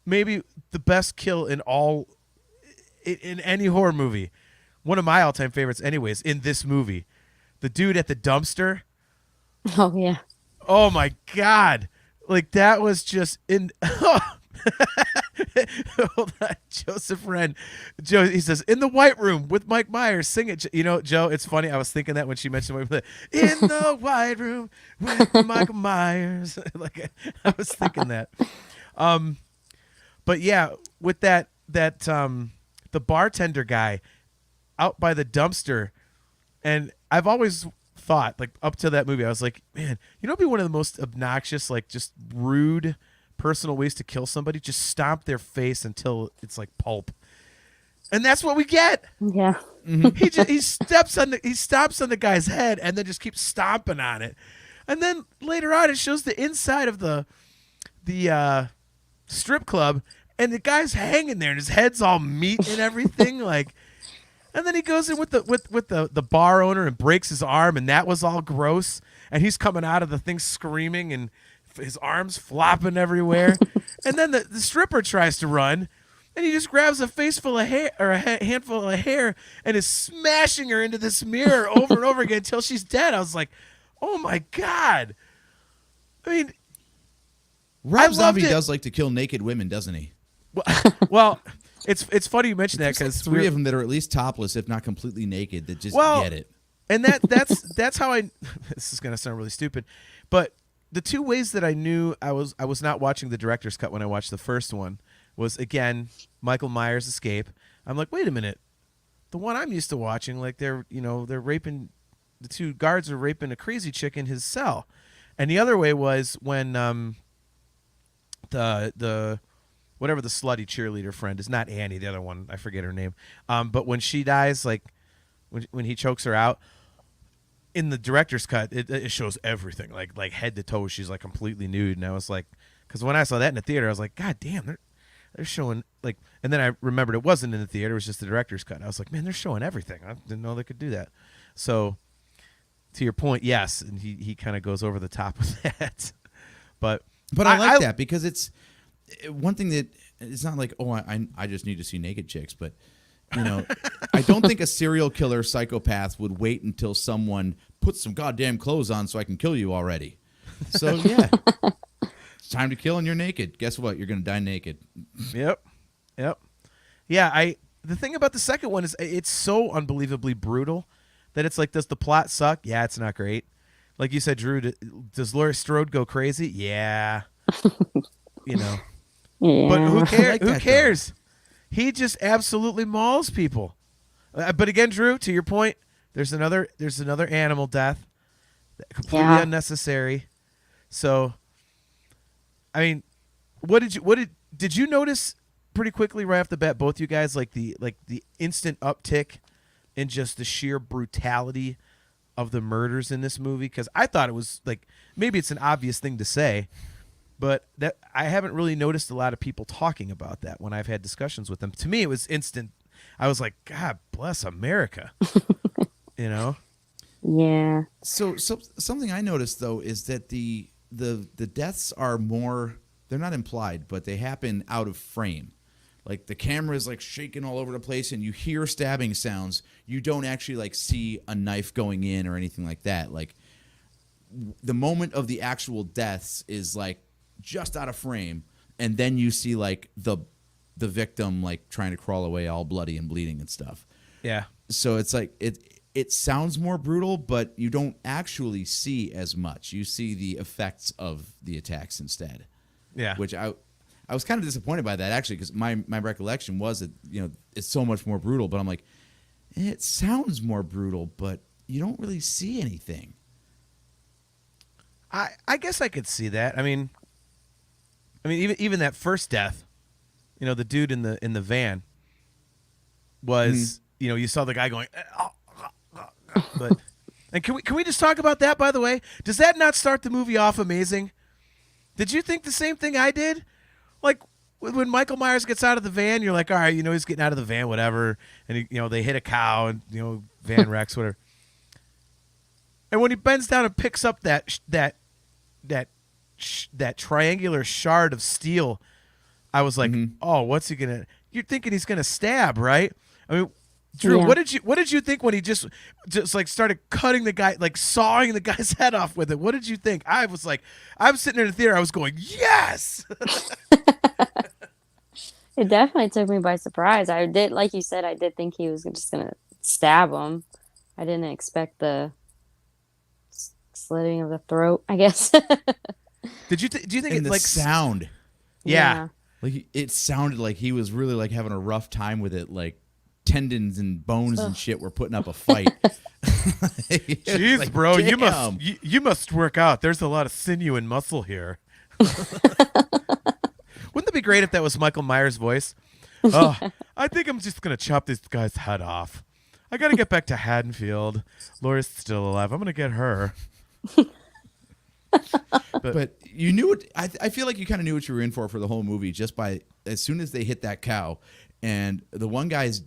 Maybe the best kill in any horror movie. One of my all-time favorites anyways, in this movie. The dude at the dumpster. Oh, yeah. Oh, my God. Like, that was just in... Hold on, Joseph Wren. Joe, he says, in the white room with Mike Myers, sing it. Joe, it's funny. I was thinking that when she mentioned in the white room with Michael Myers. Like, I was thinking that. But yeah, with that the bartender guy out by the dumpster, and I've always thought, like, up to that movie, I was like, man, it'd be one of the most obnoxious, like, just rude personal ways to kill somebody. Just stomp their face until it's like pulp. And that's what we get. Yeah. He stomps on the guy's head and then just keeps stomping on it. And then later on, it shows the inside of the strip club, and the guy's hanging there, and his head's all meat and everything. Like, and then he goes in with the bar owner and breaks his arm, and that was all gross. And he's coming out of the thing screaming, and his arms flopping everywhere. And then the stripper tries to run, and he just grabs a face full of hair or a handful of hair and is smashing her into this mirror over and over again until she's dead. I was like, oh my God. I mean, Rob Zombie does like to kill naked women, doesn't he? Well, it's funny you mention that because three of them that are at least topless, if not completely naked, that just get it. And that's how I. This is gonna sound really stupid, but the two ways that I knew I was not watching the director's cut when I watched the first one was, again, Michael Myers' escape. I'm like, wait a minute, the one I'm used to watching, like they're raping, the two guards are raping a crazy chick in his cell, and the other way was when the whatever the slutty cheerleader friend is, not Annie, the other one, I forget her name, but when she dies, like when he chokes her out. In the director's cut, it shows everything, like head to toe. She's like completely nude, and I was like, because when I saw that in the theater, I was like, God damn, they're showing like. And then I remembered it wasn't in the theater; it was just the director's cut. I was like, man, they're showing everything. I didn't know they could do that. So, to your point, yes, and he kind of goes over the top with that. But I like that because it's one thing that it's not like, oh, I just need to see naked chicks, but. I don't think a serial killer psychopath would wait until someone puts some goddamn clothes on so I can kill you already. So, yeah. It's time to kill and you're naked. Guess what? You're going to die naked. Yep. Yeah, the thing about the second one is it's so unbelievably brutal that it's like, does the plot suck? Yeah, it's not great. Like you said, Drew, does Laurie Strode go crazy? Yeah. Yeah. But who cares? Like who that, cares? Though. He just absolutely mauls people. But again, Drew, to your point, there's another animal death, completely unnecessary. So, I mean, did you notice pretty quickly right off the bat, both you guys, like the instant uptick in just the sheer brutality of the murders in this movie? Because I thought it was like, maybe it's an obvious thing to say, but that I haven't really noticed a lot of people talking about that when I've had discussions with them. To me, it was instant. I was like, God bless America. Yeah. So something I noticed though is that the deaths are more, they're not implied, but they happen out of frame. Like the camera is like shaking all over the place and you hear stabbing sounds. You don't actually like see a knife going in or anything like that. Like the moment of the actual deaths is like just out of frame, and then you see like the victim like trying to crawl away all bloody and bleeding and stuff. Yeah. So it's like it sounds more brutal, but you don't actually see as much. You see the effects of the attacks instead. Yeah. Which I was kind of disappointed by that actually, because my recollection was that it's so much more brutal, but I'm like, it sounds more brutal, but you don't really see anything. I guess I could see that. I mean, even that first death, the dude in the van was, you saw the guy going, but, and can we just talk about that, by the way? Does that not start the movie off amazing? Did you think the same thing I did? Like when Michael Myers gets out of the van, you're like, all right, he's getting out of the van, whatever. And they hit a cow and, van wrecks, whatever. And when he bends down and picks up that triangular shard of steel, I was like, oh, what's he gonna? You're thinking he's gonna stab, right? I mean, Drew, Yeah. what did you think when he just like started cutting the guy, like sawing the guy's head off with it? What did you think? I was sitting in the theater, I was going, yes. It definitely took me by surprise. I did, like you said, I did think he was just gonna stab him. I didn't expect the slitting of the throat, I guess. Do you think And it the like sound? Yeah. Like it sounded like he was really like having a rough time with it. Like tendons and bones and shit were putting up a fight. Jeez, like, bro, damn. you must work out. There's a lot of sinew and muscle here. Wouldn't it be great if that was Michael Myers' voice? Oh, I think I'm just going to chop this guy's head off. I got to get back to Haddonfield. Laura's still alive. I'm going to get her. But you knew it. I feel like you kind of knew what you were in for the whole movie just by as soon as they hit that cow, and the one guy's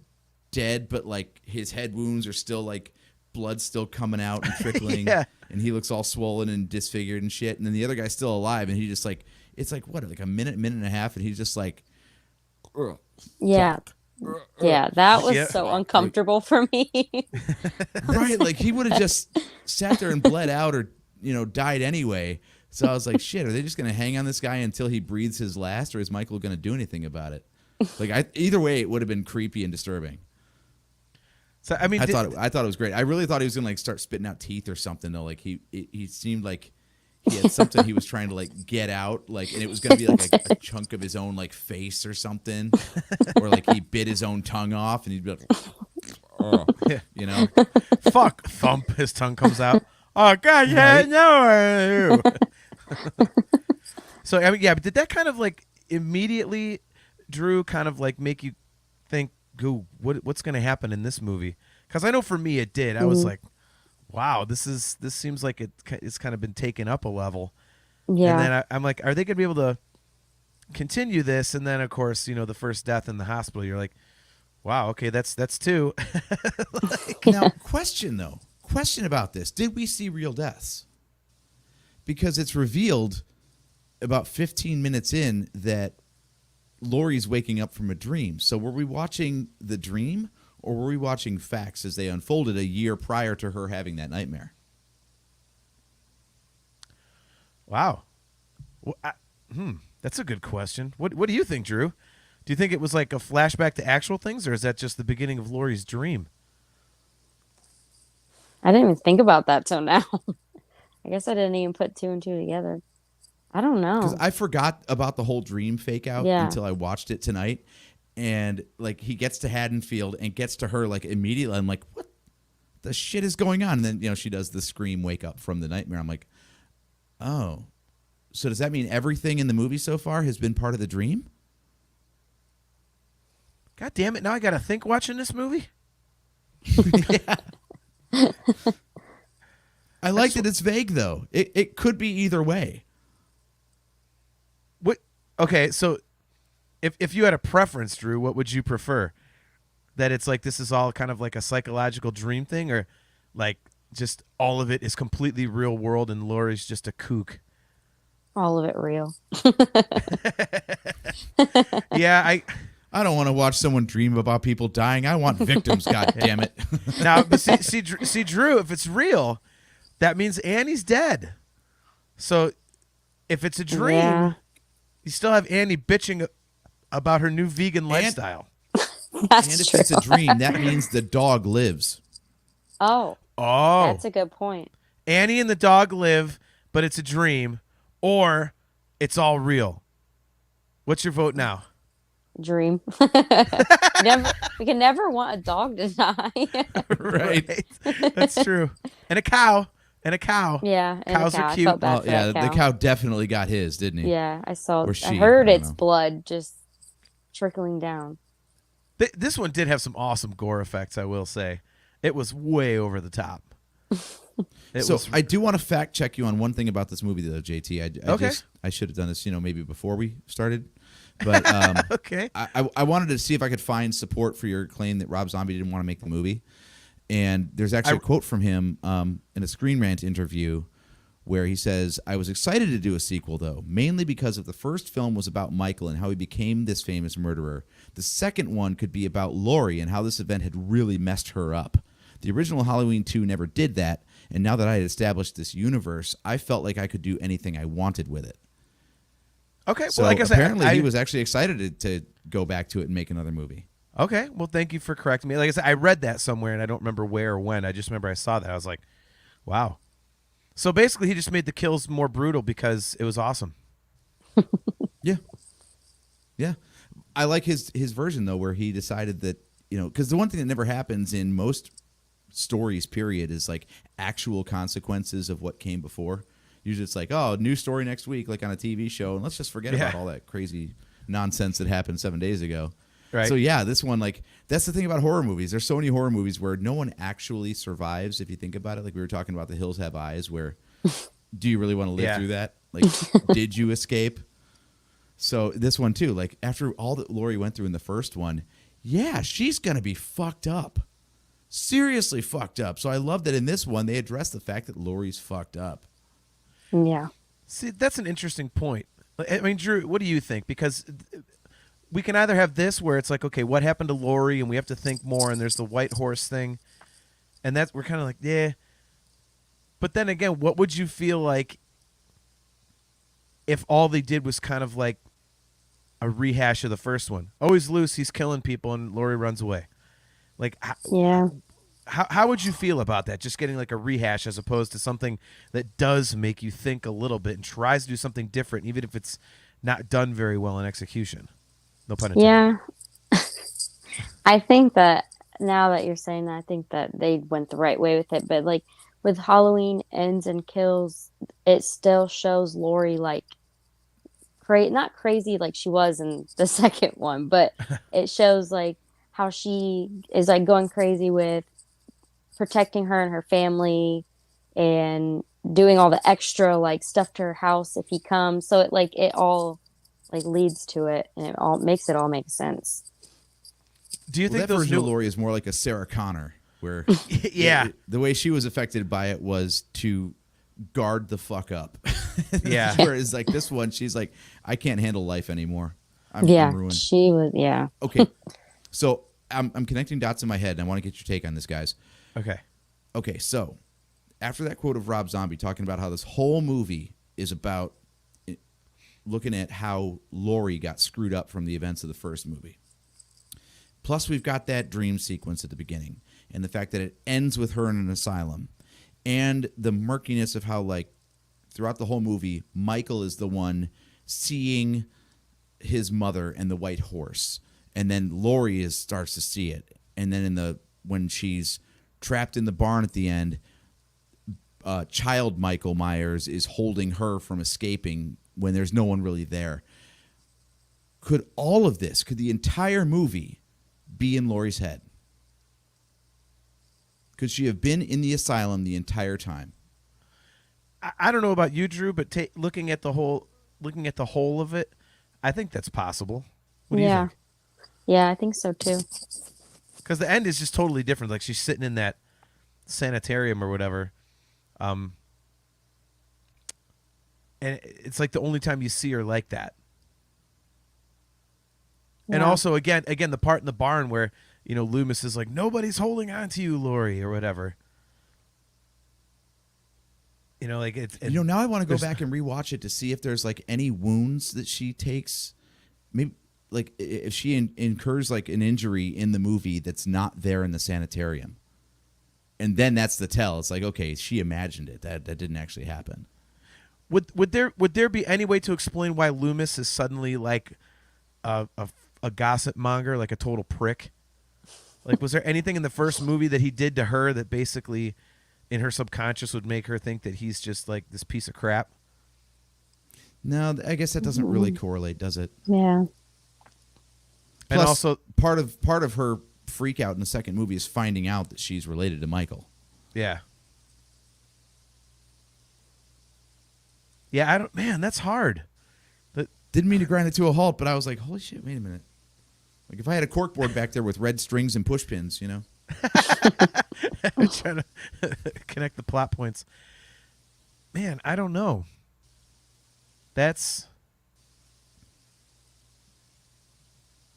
dead, but like his head wounds are still like blood's still coming out and trickling, Yeah. and he looks all swollen and disfigured and shit. And then the other guy's still alive, and he just like it's like what like a minute and a half, and he's just like, Yeah. Yeah, that was Yeah. so uncomfortable for me. right, like he would have just sat there and bled out or died anyway. So I was like, shit, are they just going to hang on this guy until he breathes his last, or is Michael going to do anything about it? Like, either way, it would have been creepy and disturbing. So I mean, I thought it was great. I really thought he was going to like start spitting out teeth or something though. Like he seemed like he had something he was trying to like get out, like, and it was going to be like a chunk of his own like face or something, or like he bit his own tongue off, and he'd be like, oh, fuck, thump, his tongue comes out. Oh, God, yeah, Right. no. So, I mean, yeah, but did that kind of like immediately, Drew, kind of like make you think, "Goo, what's going to happen in this movie?" Because I know for me it did. I was like, wow, this seems like it's kind of been taken up a level. Yeah. And then I'm like, are they going to be able to continue this? And then, of course, the first death in the hospital, you're like, wow, okay, that's two. Now, question about this. Did we see real deaths? Because it's revealed about 15 minutes in that Laurie's waking up from a dream. So were we watching the dream, or were we watching facts as they unfolded a year prior to her having that nightmare? Wow. That's a good question. What do you think, Drew? Do you think it was like a flashback to actual things, or is that just the beginning of Laurie's dream? I didn't even think about that till now. I guess I didn't even put two and two together. I don't know. Because I forgot about the whole dream fake out until I watched it tonight. And like he gets to Haddonfield and gets to her like immediately. I'm like, what the shit is going on? And then she does the scream wake up from the nightmare. I'm like, oh, so does that mean everything in the movie so far has been part of the dream? God damn it! Now I gotta think watching this movie. I like that it's vague though. It could be either way. What? Okay, so if you had a preference, Drew, what would you prefer? That it's like this is all kind of like a psychological dream thing, or like just all of it is completely real world and Laurie's just a kook? All of it real. Yeah, I don't want to watch someone dream about people dying. I want victims. God damn it! now, but see, Drew, if it's real, that means Annie's dead. So if it's a dream, you still have Annie bitching about her new vegan lifestyle. That's and if true. it's a dream, that means the dog lives. Oh, that's a good point. Annie and the dog live, but it's a dream, or it's all real. What's your vote now? Dream. We can never want a dog to die. Right. That's true. And a cow. Yeah, and Cows a cow. are cute. I felt bad for that the cow definitely got his, didn't he? Yeah, I saw. Or she, I heard I don't its know. blood just trickling down. This one did have some awesome gore effects, I will say. It was way over the top. I do want to fact check you on one thing about this movie, though, JT. Okay. I should have done this, maybe before we started. But Okay. I wanted to see if I could find support for your claim that Rob Zombie didn't want to make the movie. And there's actually a quote from him in a Screen Rant interview where he says, "I was excited to do a sequel, though, mainly because of the first film was about Michael and how he became this famous murderer. The second one could be about Laurie and how this event had really messed her up. The original Halloween 2 never did that, and now that I had established this universe, I felt like I could do anything I wanted with it." Okay. So well, like I said, apparently he was actually excited to go back to it and make another movie. Okay. Well, thank you for correcting me. Like I said, I read that somewhere, and I don't remember where or when. I just remember I saw that. I was like, wow. So basically, he just made the kills more brutal because it was awesome. Yeah. Yeah. I like his version, though, where he decided that, because the one thing that never happens in most stories, period, is like actual consequences of what came before. Usually it's like, oh, new story next week, like on a TV show, and let's just forget about all that crazy nonsense that happened 7 days ago. Right. So yeah, this one, like, that's the thing about horror movies. There's so many horror movies where no one actually survives. If you think about it, like we were talking about The Hills Have Eyes, where do you really want to live through that? Like, did you escape? So this one too, like after all that Laurie went through in the first one, yeah, she's gonna be fucked up, seriously fucked up. So I love that in this one they address the fact that Laurie's fucked up. Yeah. See, that's an interesting point. I mean, Drew, what do you think? Because we can either have this where it's like, okay, what happened to Laurie, and we have to think more, and there's the white horse thing, and that's we're kind of like, yeah. But then again, what would you feel like if all they did was kind of like a rehash of the first one? Oh, he's loose, he's killing people, and Laurie runs away. Like, Yeah. how would you feel about that? Just getting like a rehash as opposed to something that does make you think a little bit and tries to do something different, even if it's not done very well in execution. No pun intended. Yeah. I think that now that you're saying that, I think that they went the right way with it. But like with Halloween Ends and Kills, it still shows Laurie like not crazy like she was in the second one, but it shows like how she is like going crazy with protecting her and her family and doing all the extra like stuff to her house if he comes. So it all like leads to it, and it all makes make sense. Do you think that those version new of Laurie is more like a Sarah Connor, where yeah, the way she was affected by it was to guard the fuck up. Yeah. Whereas like this one, she's like, I can't handle life anymore. I'm ruined. She was. Yeah. Okay, so I'm connecting dots in my head, and I want to get your take on this, guys. Okay, so after that quote of Rob Zombie talking about how this whole movie is about looking at how Laurie got screwed up from the events of the first movie. Plus, we've got that dream sequence at the beginning, and the fact that it ends with her in an asylum, and the murkiness of how, like, throughout the whole movie, Michael is the one seeing his mother and the white horse, and then Laurie starts to see it, and then when she's trapped in the barn at the end, child Michael Myers is holding her from escaping when there's no one really there. Could the entire movie be in Laurie's head? Could she have been in the asylum the entire time? I don't know about you, Drew, but looking at the whole of it, I think that's possible. What do you think? Yeah, I think so too. Because the end is just totally different. Like she's sitting in that sanitarium or whatever, and it's like the only time you see her like that. Yeah. And also, again, the part in the barn where Loomis is like, "Nobody's holding on to you, Laurie," or whatever. Like it's. Now I want to go back and rewatch it to see if there's like any wounds that she takes. Maybe like if she incurs like an injury in the movie that's not there in the sanitarium. And then that's the tell. It's like, okay, she imagined it. That didn't actually happen. Would there be any way to explain why Loomis is suddenly like a gossip monger, like a total prick? Like, was there anything in the first movie that he did to her that basically, in her subconscious, would make her think that he's just like this piece of crap? No, I guess that doesn't really correlate, does it? Yeah. And Plus, also, part of her freak out in the second movie is finding out that she's related to Michael. Yeah. Yeah, man, that's hard. Didn't mean to grind it to a halt, but I was like, holy shit, wait a minute. Like if I had a corkboard back there with red strings and push pins, I'm trying to connect the plot points. Man, I don't know. That's...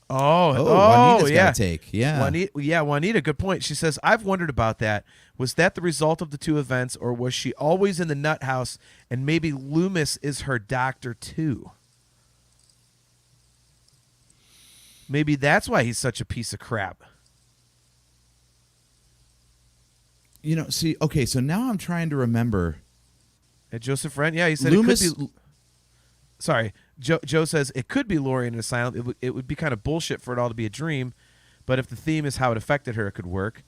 Juanita's yeah. got a take. Yeah. Juanita, good point. She says, I've wondered about that. Was that the result of the two events, or was she always in the nut house and maybe Loomis is her doctor too? Maybe that's why he's such a piece of crap. Okay, so now I'm trying to remember. Joseph Wren, yeah, he said Loomis, it could be... Sorry, Joe says it could be Laurie in an asylum. It would be kind of bullshit for it all to be a dream, but if the theme is how it affected her, it could work.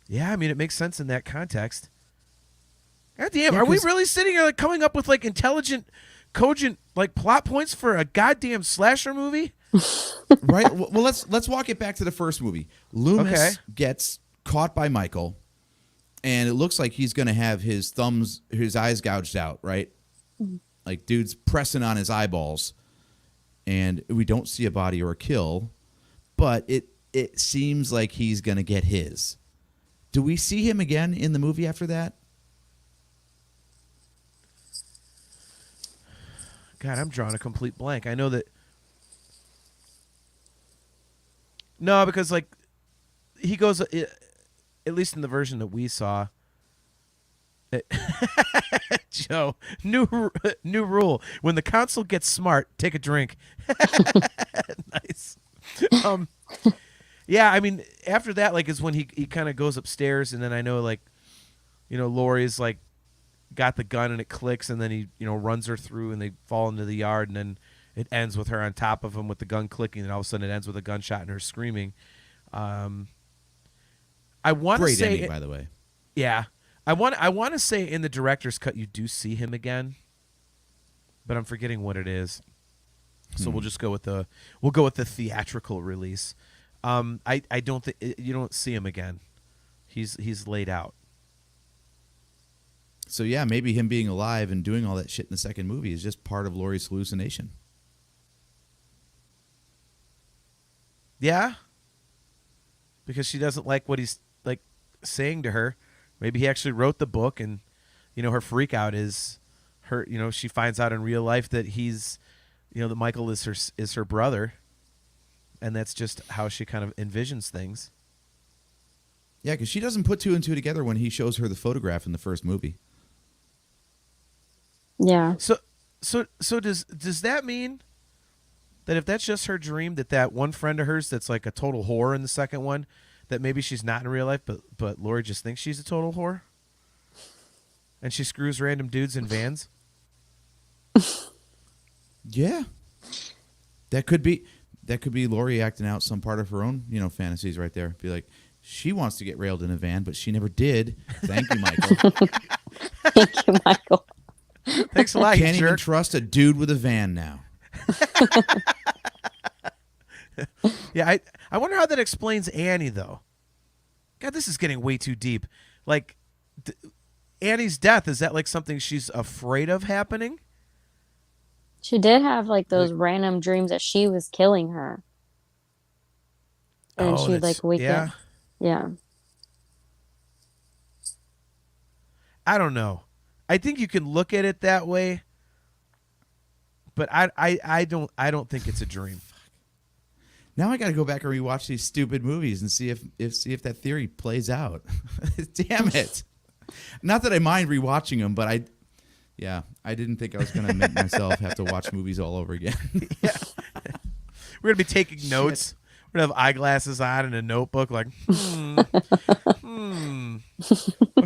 Yeah, I mean, it makes sense in that context. God damn, are we really sitting here like coming up with like intelligent, cogent like plot points for a goddamn slasher movie? Right. Well, let's walk it back to the first movie. Loomis gets caught by Michael, and it looks like he's going to have his eyes gouged out. Right. Like dude's pressing on his eyeballs, and we don't see a body or a kill, but it seems like he's going to get his. Do we see him again in the movie after that? God, I'm drawing a complete blank. I know that. No, because like he goes, at least in the version that we saw. Joe, new rule: when the council gets smart, take a drink. Nice. Yeah, I mean, after that, like, is when he kind of goes upstairs, and then I know, like, Laurie's like got the gun and it clicks, and then he runs her through, and they fall into the yard, and then it ends with her on top of him with the gun clicking, and all of a sudden it ends with a gunshot and her screaming. I want to say, great ending, by the way. Yeah, I want to say in the director's cut you do see him again, but I'm forgetting what it is. So we'll just go with the theatrical release. I don't think you don't see him again. He's laid out. So yeah, maybe him being alive and doing all that shit in the second movie is just part of Laurie's hallucination. Yeah. Because she doesn't like what he's like saying to her. Maybe he actually wrote the book, and her freak out is her. She finds out in real life that he's, that Michael is her brother, and that's just how she kind of envisions things. Yeah, because she doesn't put two and two together when he shows her the photograph in the first movie. Yeah. So does that mean that if that's just her dream, that one friend of hers that's like a total whore in the second one, that maybe she's not in real life, but Laurie just thinks she's a total whore, and she screws random dudes in vans? Yeah, that could be Laurie acting out some part of her own fantasies right there. Be like, she wants to get railed in a van, but she never did. Thank you, Michael. Thank you, Michael. Thanks a lot. Can't even trust a dude with a van now. Yeah, I wonder how that explains Annie, though. God, this is getting way too deep. Like, Annie's death, is that like something she's afraid of happening? She did have like those random dreams that she was killing her. And she'd like wake up. Yeah. I don't know. I think you can look at it that way, but I don't think it's a dream. Now I got to go back and rewatch these stupid movies and see if that theory plays out. Damn it! Not that I mind rewatching them, but I didn't think I was going to make myself have to watch movies all over again. Yeah. We're gonna be taking notes. We're gonna have eyeglasses on and a notebook. Like, I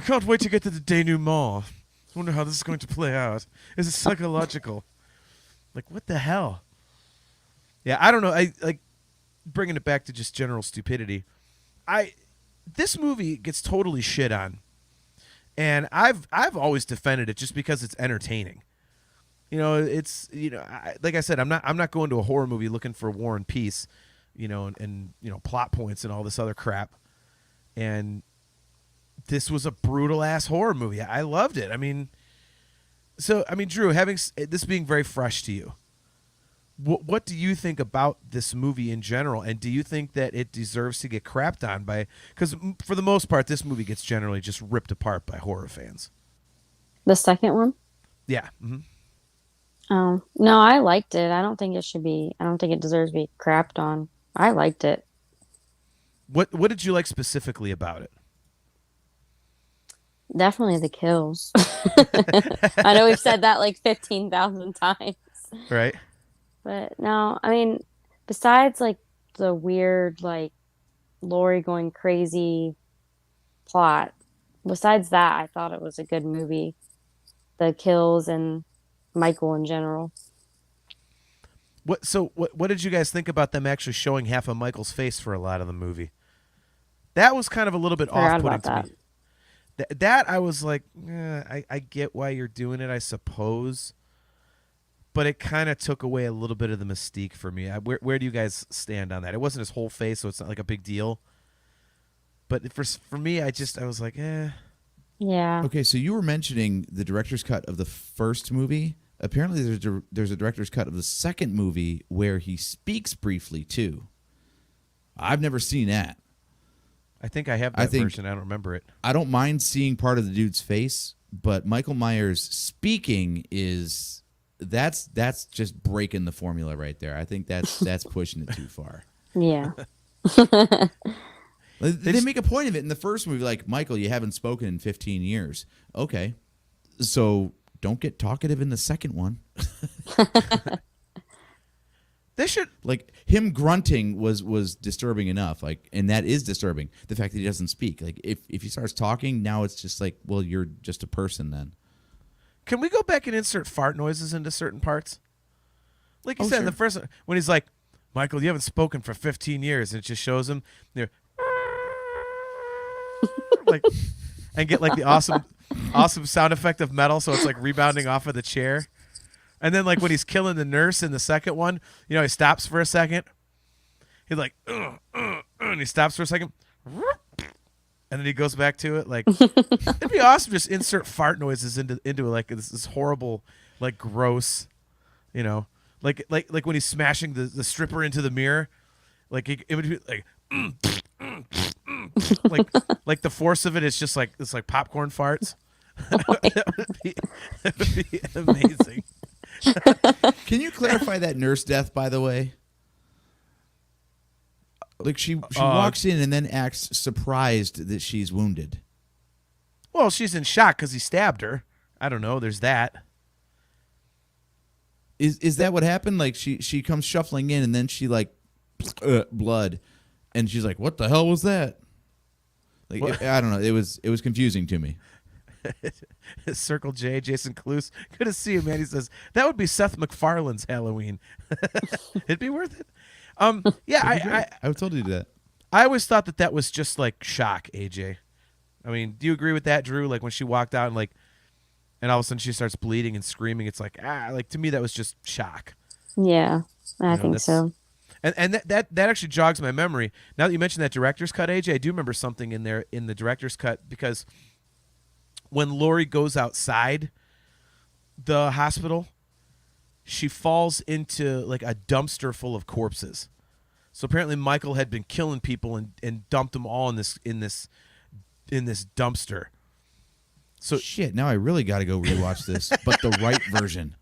can't wait to get to the denouement. I wonder how this is going to play out. Is it psychological? Like, what the hell? Yeah, I don't know. I like bringing it back to just general stupidity. This movie gets totally shit on, and I've always defended it just because it's entertaining. It's like I said, I'm not going to a horror movie looking for war and peace, and plot points and all this other crap. And this was a brutal ass horror movie. I loved it. I mean, Drew, having this being very fresh to you, what do you think about this movie in general, and do you think that it deserves to get crapped on by? Because for the most part, this movie gets generally just ripped apart by horror fans. The second one? Yeah. Mm-hmm. Oh no, I liked it. I don't think it deserves to be crapped on. I liked it. What did you like specifically about it? Definitely the kills. I know we've said that like 15,000 times. Right. But no, I mean, besides like the weird like Laurie going crazy plot, besides that, I thought it was a good movie. The kills and Michael in general. What did you guys think about them actually showing half of Michael's face for a lot of the movie? That was kind of a little bit off-putting to me. That I was like, I get why you're doing it, I suppose. but it kind of took away a little bit of the mystique for me. Where do you guys stand on that? It wasn't his whole face, so it's not like a big deal. But for me, I was like, eh. Yeah. Okay, so you were mentioning the director's cut of the first movie. Apparently, there's a director's cut of the second movie where he speaks briefly too. I've never seen that. I think I have that version. I don't remember it. I don't mind seeing part of the dude's face, but Michael Myers speaking that's just breaking the formula right there. I think that's pushing it too far. Yeah. They make a point of it in the first movie, like, Michael, you haven't spoken in 15 years. Okay, so don't get talkative in the second one. They should, like, him grunting was disturbing enough, like, and that is disturbing. The fact that he doesn't speak, like, if he starts talking, now it's just like, well, you're just a person then. Can we go back and insert fart noises into certain parts? Like you said, sure. in the first one, when he's like, Michael, you haven't spoken for 15 years, and it just shows him, like, and get like the awesome sound effect of metal, so it's like rebounding off of the chair. And then, like, when he's killing the nurse in the second one, he stops for a second. He's like, and he stops for a second. And then he goes back to it. Like, it'd be awesome to just insert fart noises into it, like this horrible, like, gross, like when he's smashing the stripper into the mirror. Like, it would be like, like the force of it is just like, it's like popcorn farts. That would be amazing. Can you clarify that nurse death, by the way? Like, she walks in and then acts surprised that she's wounded. Well, she's in shock because he stabbed her. I don't know. There's that. Is that what happened? Like, she comes shuffling in and then she, like, blood, and she's like, "What the hell was that?" Like, I don't know. It was confusing to me. Circle J, Jason Cluse. Good to see you, man. He says that would be Seth MacFarlane's Halloween. It'd be worth it. Yeah, I would totally do that. I always thought that was just like shock, AJ. I mean, do you agree with that, Drew? Like, when she walked out and all of a sudden she starts bleeding and screaming, it's like, like, to me that was just shock. Yeah, I think so. And that actually jogs my memory. Now that you mentioned that director's cut, AJ, I do remember something in there in the director's cut, because when Lori goes outside the hospital, she falls into like a dumpster full of corpses. So apparently Michael had been killing people and dumped them all in this dumpster. So shit, now I really got to go rewatch this, but the right version.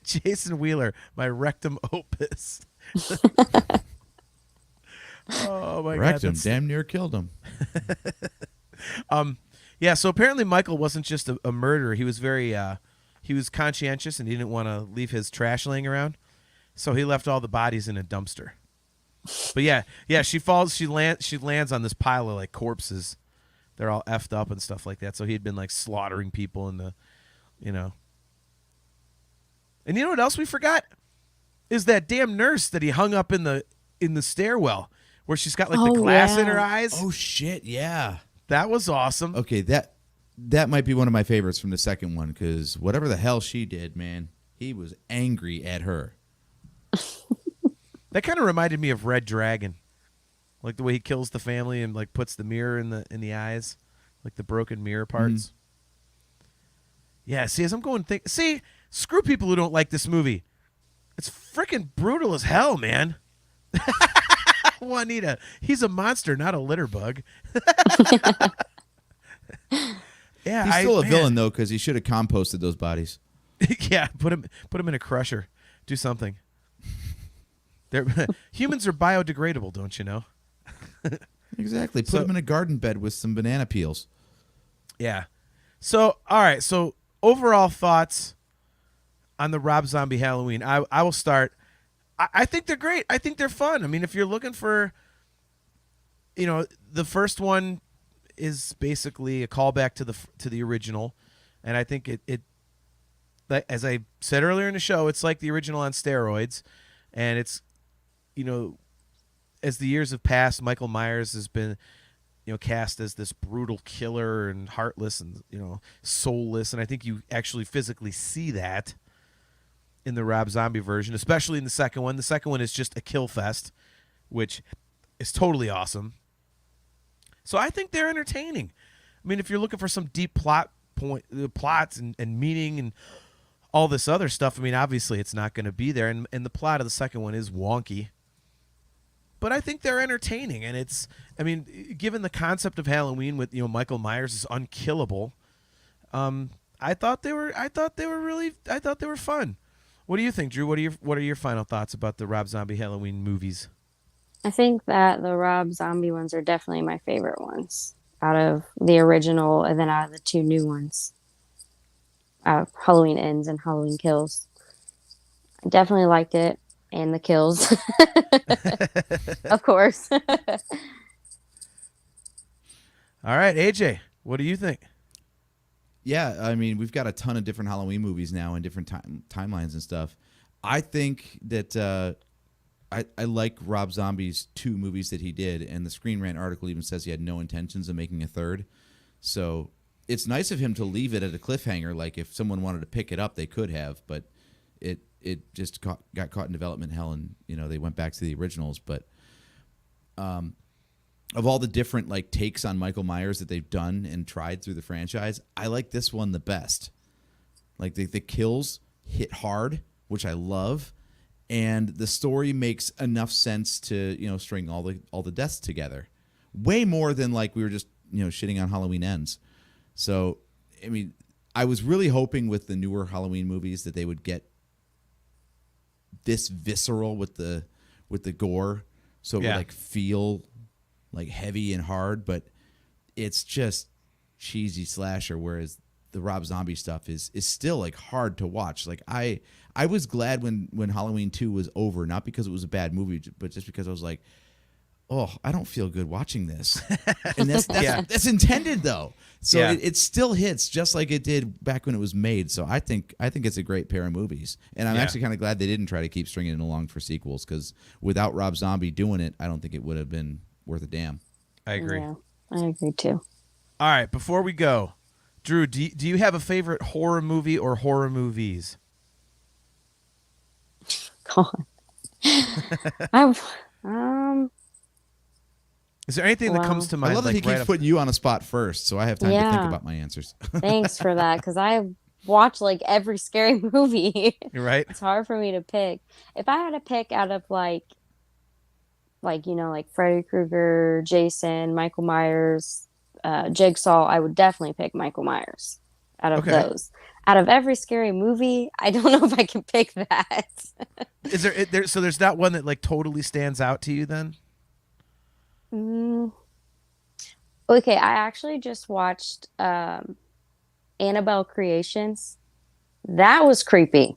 Jason Wheeler, my rectum opus. Oh my Wrecked God, him, damn near killed him. Yeah, so apparently Michael wasn't just a murderer. He was very he was conscientious, and he didn't want to leave his trash laying around. So he left all the bodies in a dumpster. But yeah, she falls, she lands on this pile of like corpses. They're all effed up and stuff like that. So he'd been like slaughtering people in the, And you know what else we forgot? Is that damn nurse that he hung up in the stairwell, where she's got like the glass in her eyes. Oh shit, yeah. That was awesome. Okay, that might be one of my favorites from the second one, because whatever the hell she did, man, he was angry at her. That kind of reminded me of Red Dragon, like the way he kills the family and like puts the mirror in the eyes, like the broken mirror parts. Yeah, see, as I'm going, screw people who don't like this movie. It's freaking brutal as hell, man. Juanita, he's a monster, not a litter bug. Yeah, he's still a villain though, because he should have composted those bodies. Yeah, put him in a crusher. Do something. Humans are biodegradable, don't you know? Exactly. Put him in a garden bed with some banana peels. Yeah. So, all right. So, overall thoughts on the Rob Zombie Halloween. I will start. I think they're great. I think they're fun. I mean, if you're looking for, the first one is basically a callback to the original, and I think it as I said earlier in the show, it's like the original on steroids, and it's, as the years have passed, Michael Myers has been, cast as this brutal killer and heartless and, soulless, and I think you actually physically see that. in the Rob Zombie version, especially in the second one. The second one is just a kill fest, which is totally awesome. So I think they're entertaining. I mean, if you're looking for some deep plots and meaning and all this other stuff, I mean, obviously it's not going to be there. And the plot of the second one is wonky. But I think they're entertaining, and given the concept of Halloween with Michael Myers is unkillable, I thought they were fun. What do you think, Drew? What are your final thoughts about the Rob Zombie Halloween movies? I think that the Rob Zombie ones are definitely my favorite ones out of the original, and then out of the two new ones, Halloween Ends and Halloween Kills. I definitely liked it, and the kills, of course. All right, AJ, what do you think? Yeah, I mean, we've got a ton of different Halloween movies now and different timelines and stuff. I think that I like Rob Zombie's 2 movies that he did, and the Screen Rant article even says he had no intentions of making a third. So it's nice of him to leave it at a cliffhanger. Like, if someone wanted to pick it up, they could have, but it just got caught in development hell, and they went back to the originals. But of all the different takes on Michael Myers that they've done and tried through the franchise, I like this one the best. Like, the kills hit hard, which I love, and the story makes enough sense to string all the deaths together. Way more than we were just shitting on Halloween Ends. So I mean, I was really hoping with the newer Halloween movies that they would get this visceral with the gore, so it would feel heavy and hard, but it's just cheesy slasher, whereas the Rob Zombie stuff is still hard to watch. I was glad when Halloween 2 was over, not because it was a bad movie, but just because I was like, oh, I don't feel good watching this. And that's intended though. So it still hits just like it did back when it was made. So I think it's a great pair of movies. And I'm actually kind of glad they didn't try to keep stringing it along for sequels, because without Rob Zombie doing it, I don't think it would have been worth a damn. I agree. Yeah, I agree too. All right, before we go, Drew, do you have a favorite horror movie or horror movies? God. Is there anything that comes to mind? I love that he keeps putting you on a spot first, so I have time to think about my answers. Thanks for that, because I watch every scary movie. You're right. It's hard for me to pick. If I had to pick out of Freddy Krueger, Jason, Michael Myers, Jigsaw, I would definitely pick Michael Myers out of those. Out of every scary movie, I don't know if I can pick that. Is there so there's not one that totally stands out to you then? Okay, I actually just watched Annabelle Creations. That was creepy.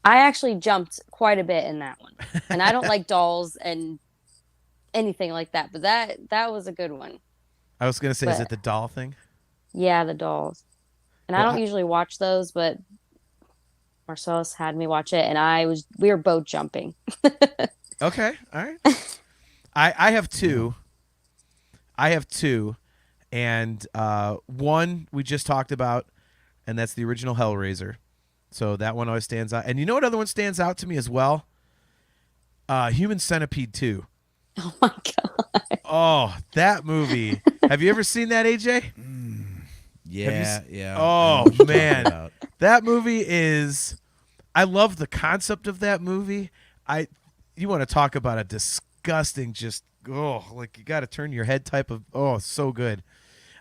I actually jumped quite a bit in that one. And I don't like dolls and anything like that, but that was a good one. I was going to say, is it the doll thing? Yeah, the dolls. And I don't usually watch those, but Marcellus had me watch it, and we were both jumping. Okay, all right. I have two. And one we just talked about, and that's the original Hellraiser. So that one always stands out. And you know what other one stands out to me as well? Human Centipede 2. Oh my God. Oh, that movie. Have you ever seen that, AJ? Yeah. Oh, man. That movie is... I love the concept of that movie. You want to talk about a disgusting, just... Oh, you got to turn your head type of... Oh, so good.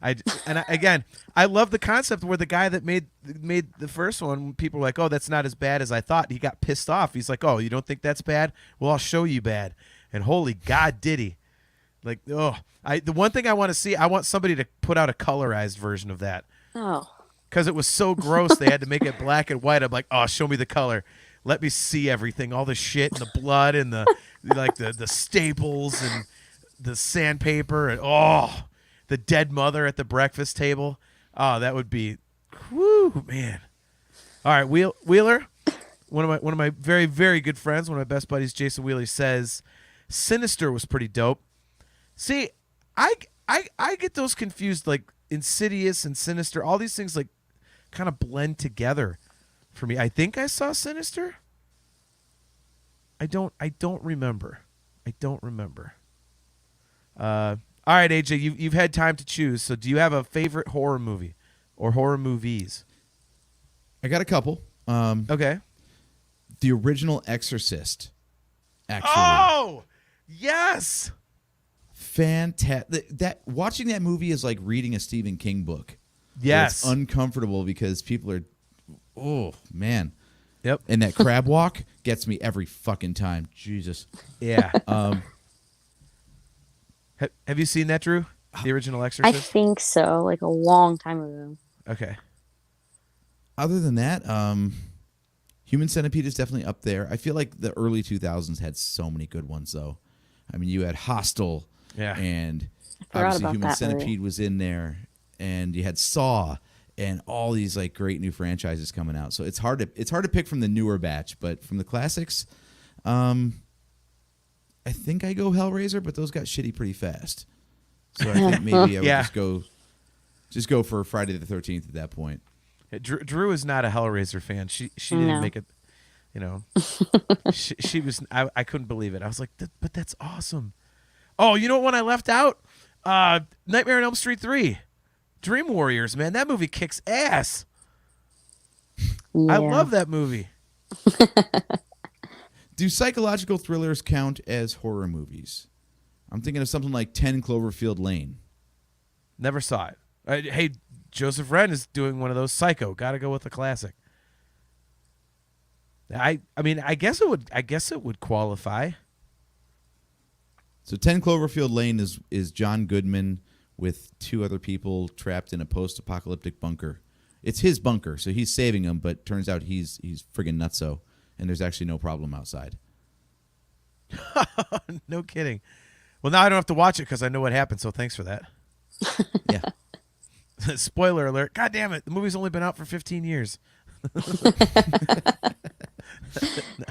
Again, I love the concept where the guy that made the first one, people were like, oh, that's not as bad as I thought. He got pissed off. He's like, oh, you don't think that's bad? Well, I'll show you bad. And holy God, did he. The one thing I want to see, I want somebody to put out a colorized version of that. Oh. Because it was so gross, they had to make it black and white. I'm like, oh, show me the color. Let me see everything, all the shit and the blood and the staples and the sandpaper and the dead mother at the breakfast table. Oh, that would be, whoo, man. All right, Wheeler, one of my very, very good friends, one of my best buddies, Jason Wheeler, says Sinister was pretty dope. See, I get those confused, Insidious and Sinister. All these things kind of blend together for me. I think I saw Sinister. I don't remember. All right, AJ, you've had time to choose. So, do you have a favorite horror movie or horror movies? I got a couple. Okay. The original Exorcist. Actually. Oh, yes. Fantastic. That watching that movie is like reading a Stephen King book. Yes. It's uncomfortable because people are, oh man. Yep. And that crab walk gets me every fucking time. Jesus. Yeah. Have you seen that, Drew? The original I Exorcist? think so, like a long time ago. Okay. Other than that, Human Centipede is definitely up there. I feel like the early 2000s had so many good ones, though. I mean, you had Hostel, and obviously Human Centipede was in there, and you had Saw, and all these like great new franchises coming out. So it's hard to pick from the newer batch, but from the classics, I think I go Hellraiser, but those got shitty pretty fast. So I think maybe I would just go for Friday the 13th at that point. Drew is not a Hellraiser fan. She didn't make it. You know, she was. I couldn't believe it. I was like, but that's awesome. Oh, you know what one I left out? Nightmare on Elm Street 3. Dream Warriors, man, that movie kicks ass. Yeah. I love that movie. Do psychological thrillers count as horror movies? I'm thinking of something like 10 Cloverfield Lane. Never saw it. Hey, Joseph Wren is doing one of those. Psycho. Got to go with the classic. I mean, I guess it would qualify. So 10 Cloverfield Lane is John Goodman with two other people trapped in a post-apocalyptic bunker. It's his bunker, so he's saving them, but turns out he's friggin' nutso, and there's actually no problem outside. No kidding. Well, now I don't have to watch it because I know what happened, so thanks for that. Yeah. Spoiler alert. God damn it. The movie's only been out for 15 years.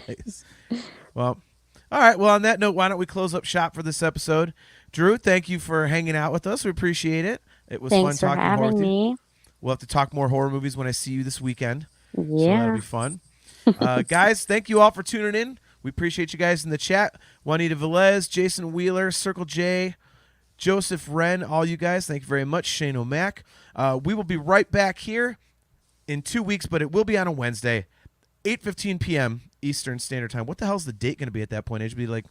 Nice. Well, all right. Well, on that note, why don't we close up shop for this episode? Drew, thank you for hanging out with us. We appreciate it. It was Thanks fun for talking horror having with you. me. We'll have to talk more horror movies when I see you this weekend. Yeah. So that'll be fun. Guys, thank you all for tuning in. We appreciate you guys in the chat. Juanita Velez, Jason Wheeler, Circle J, Joseph Wren, all you guys, thank you very much. Shane O'Mac. We will be right back here in 2 weeks, but it will be on a Wednesday, 8:15 p.m. Eastern Standard Time. What the hell's the date going to be at that point? It'll be like,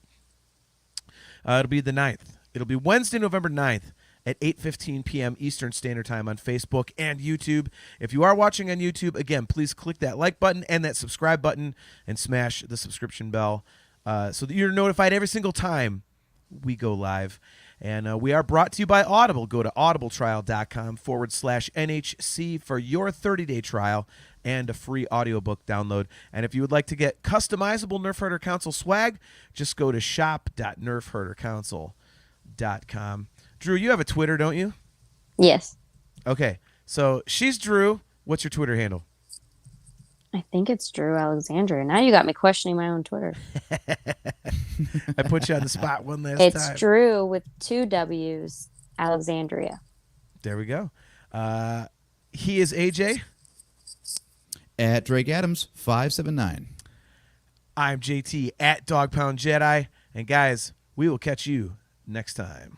it'll be the 9th. It'll be Wednesday, November 9th at 8:15 p.m. Eastern Standard Time on Facebook and YouTube. If you are watching on YouTube, again, please click that like button and that subscribe button and smash the subscription bell so that you're notified every single time we go live. And we are brought to you by Audible. Go to audibletrial.com/NHC for your 30-day trial and a free audiobook download. And if you would like to get customizable Nerf Herder Council swag, just go to shop.nerfherdercouncil.com. Drew, you have a Twitter, don't you? Yes. Okay. So she's Drew. What's your Twitter handle? I think it's Drew Alexandria. Now you got me questioning my own Twitter. I put you on the spot one last time. It's Drew with 2 W's, Alexandria. There we go. He is AJ. At Drake Adams 579. I'm JT at Dog Pound Jedi. And guys, we will catch you next time.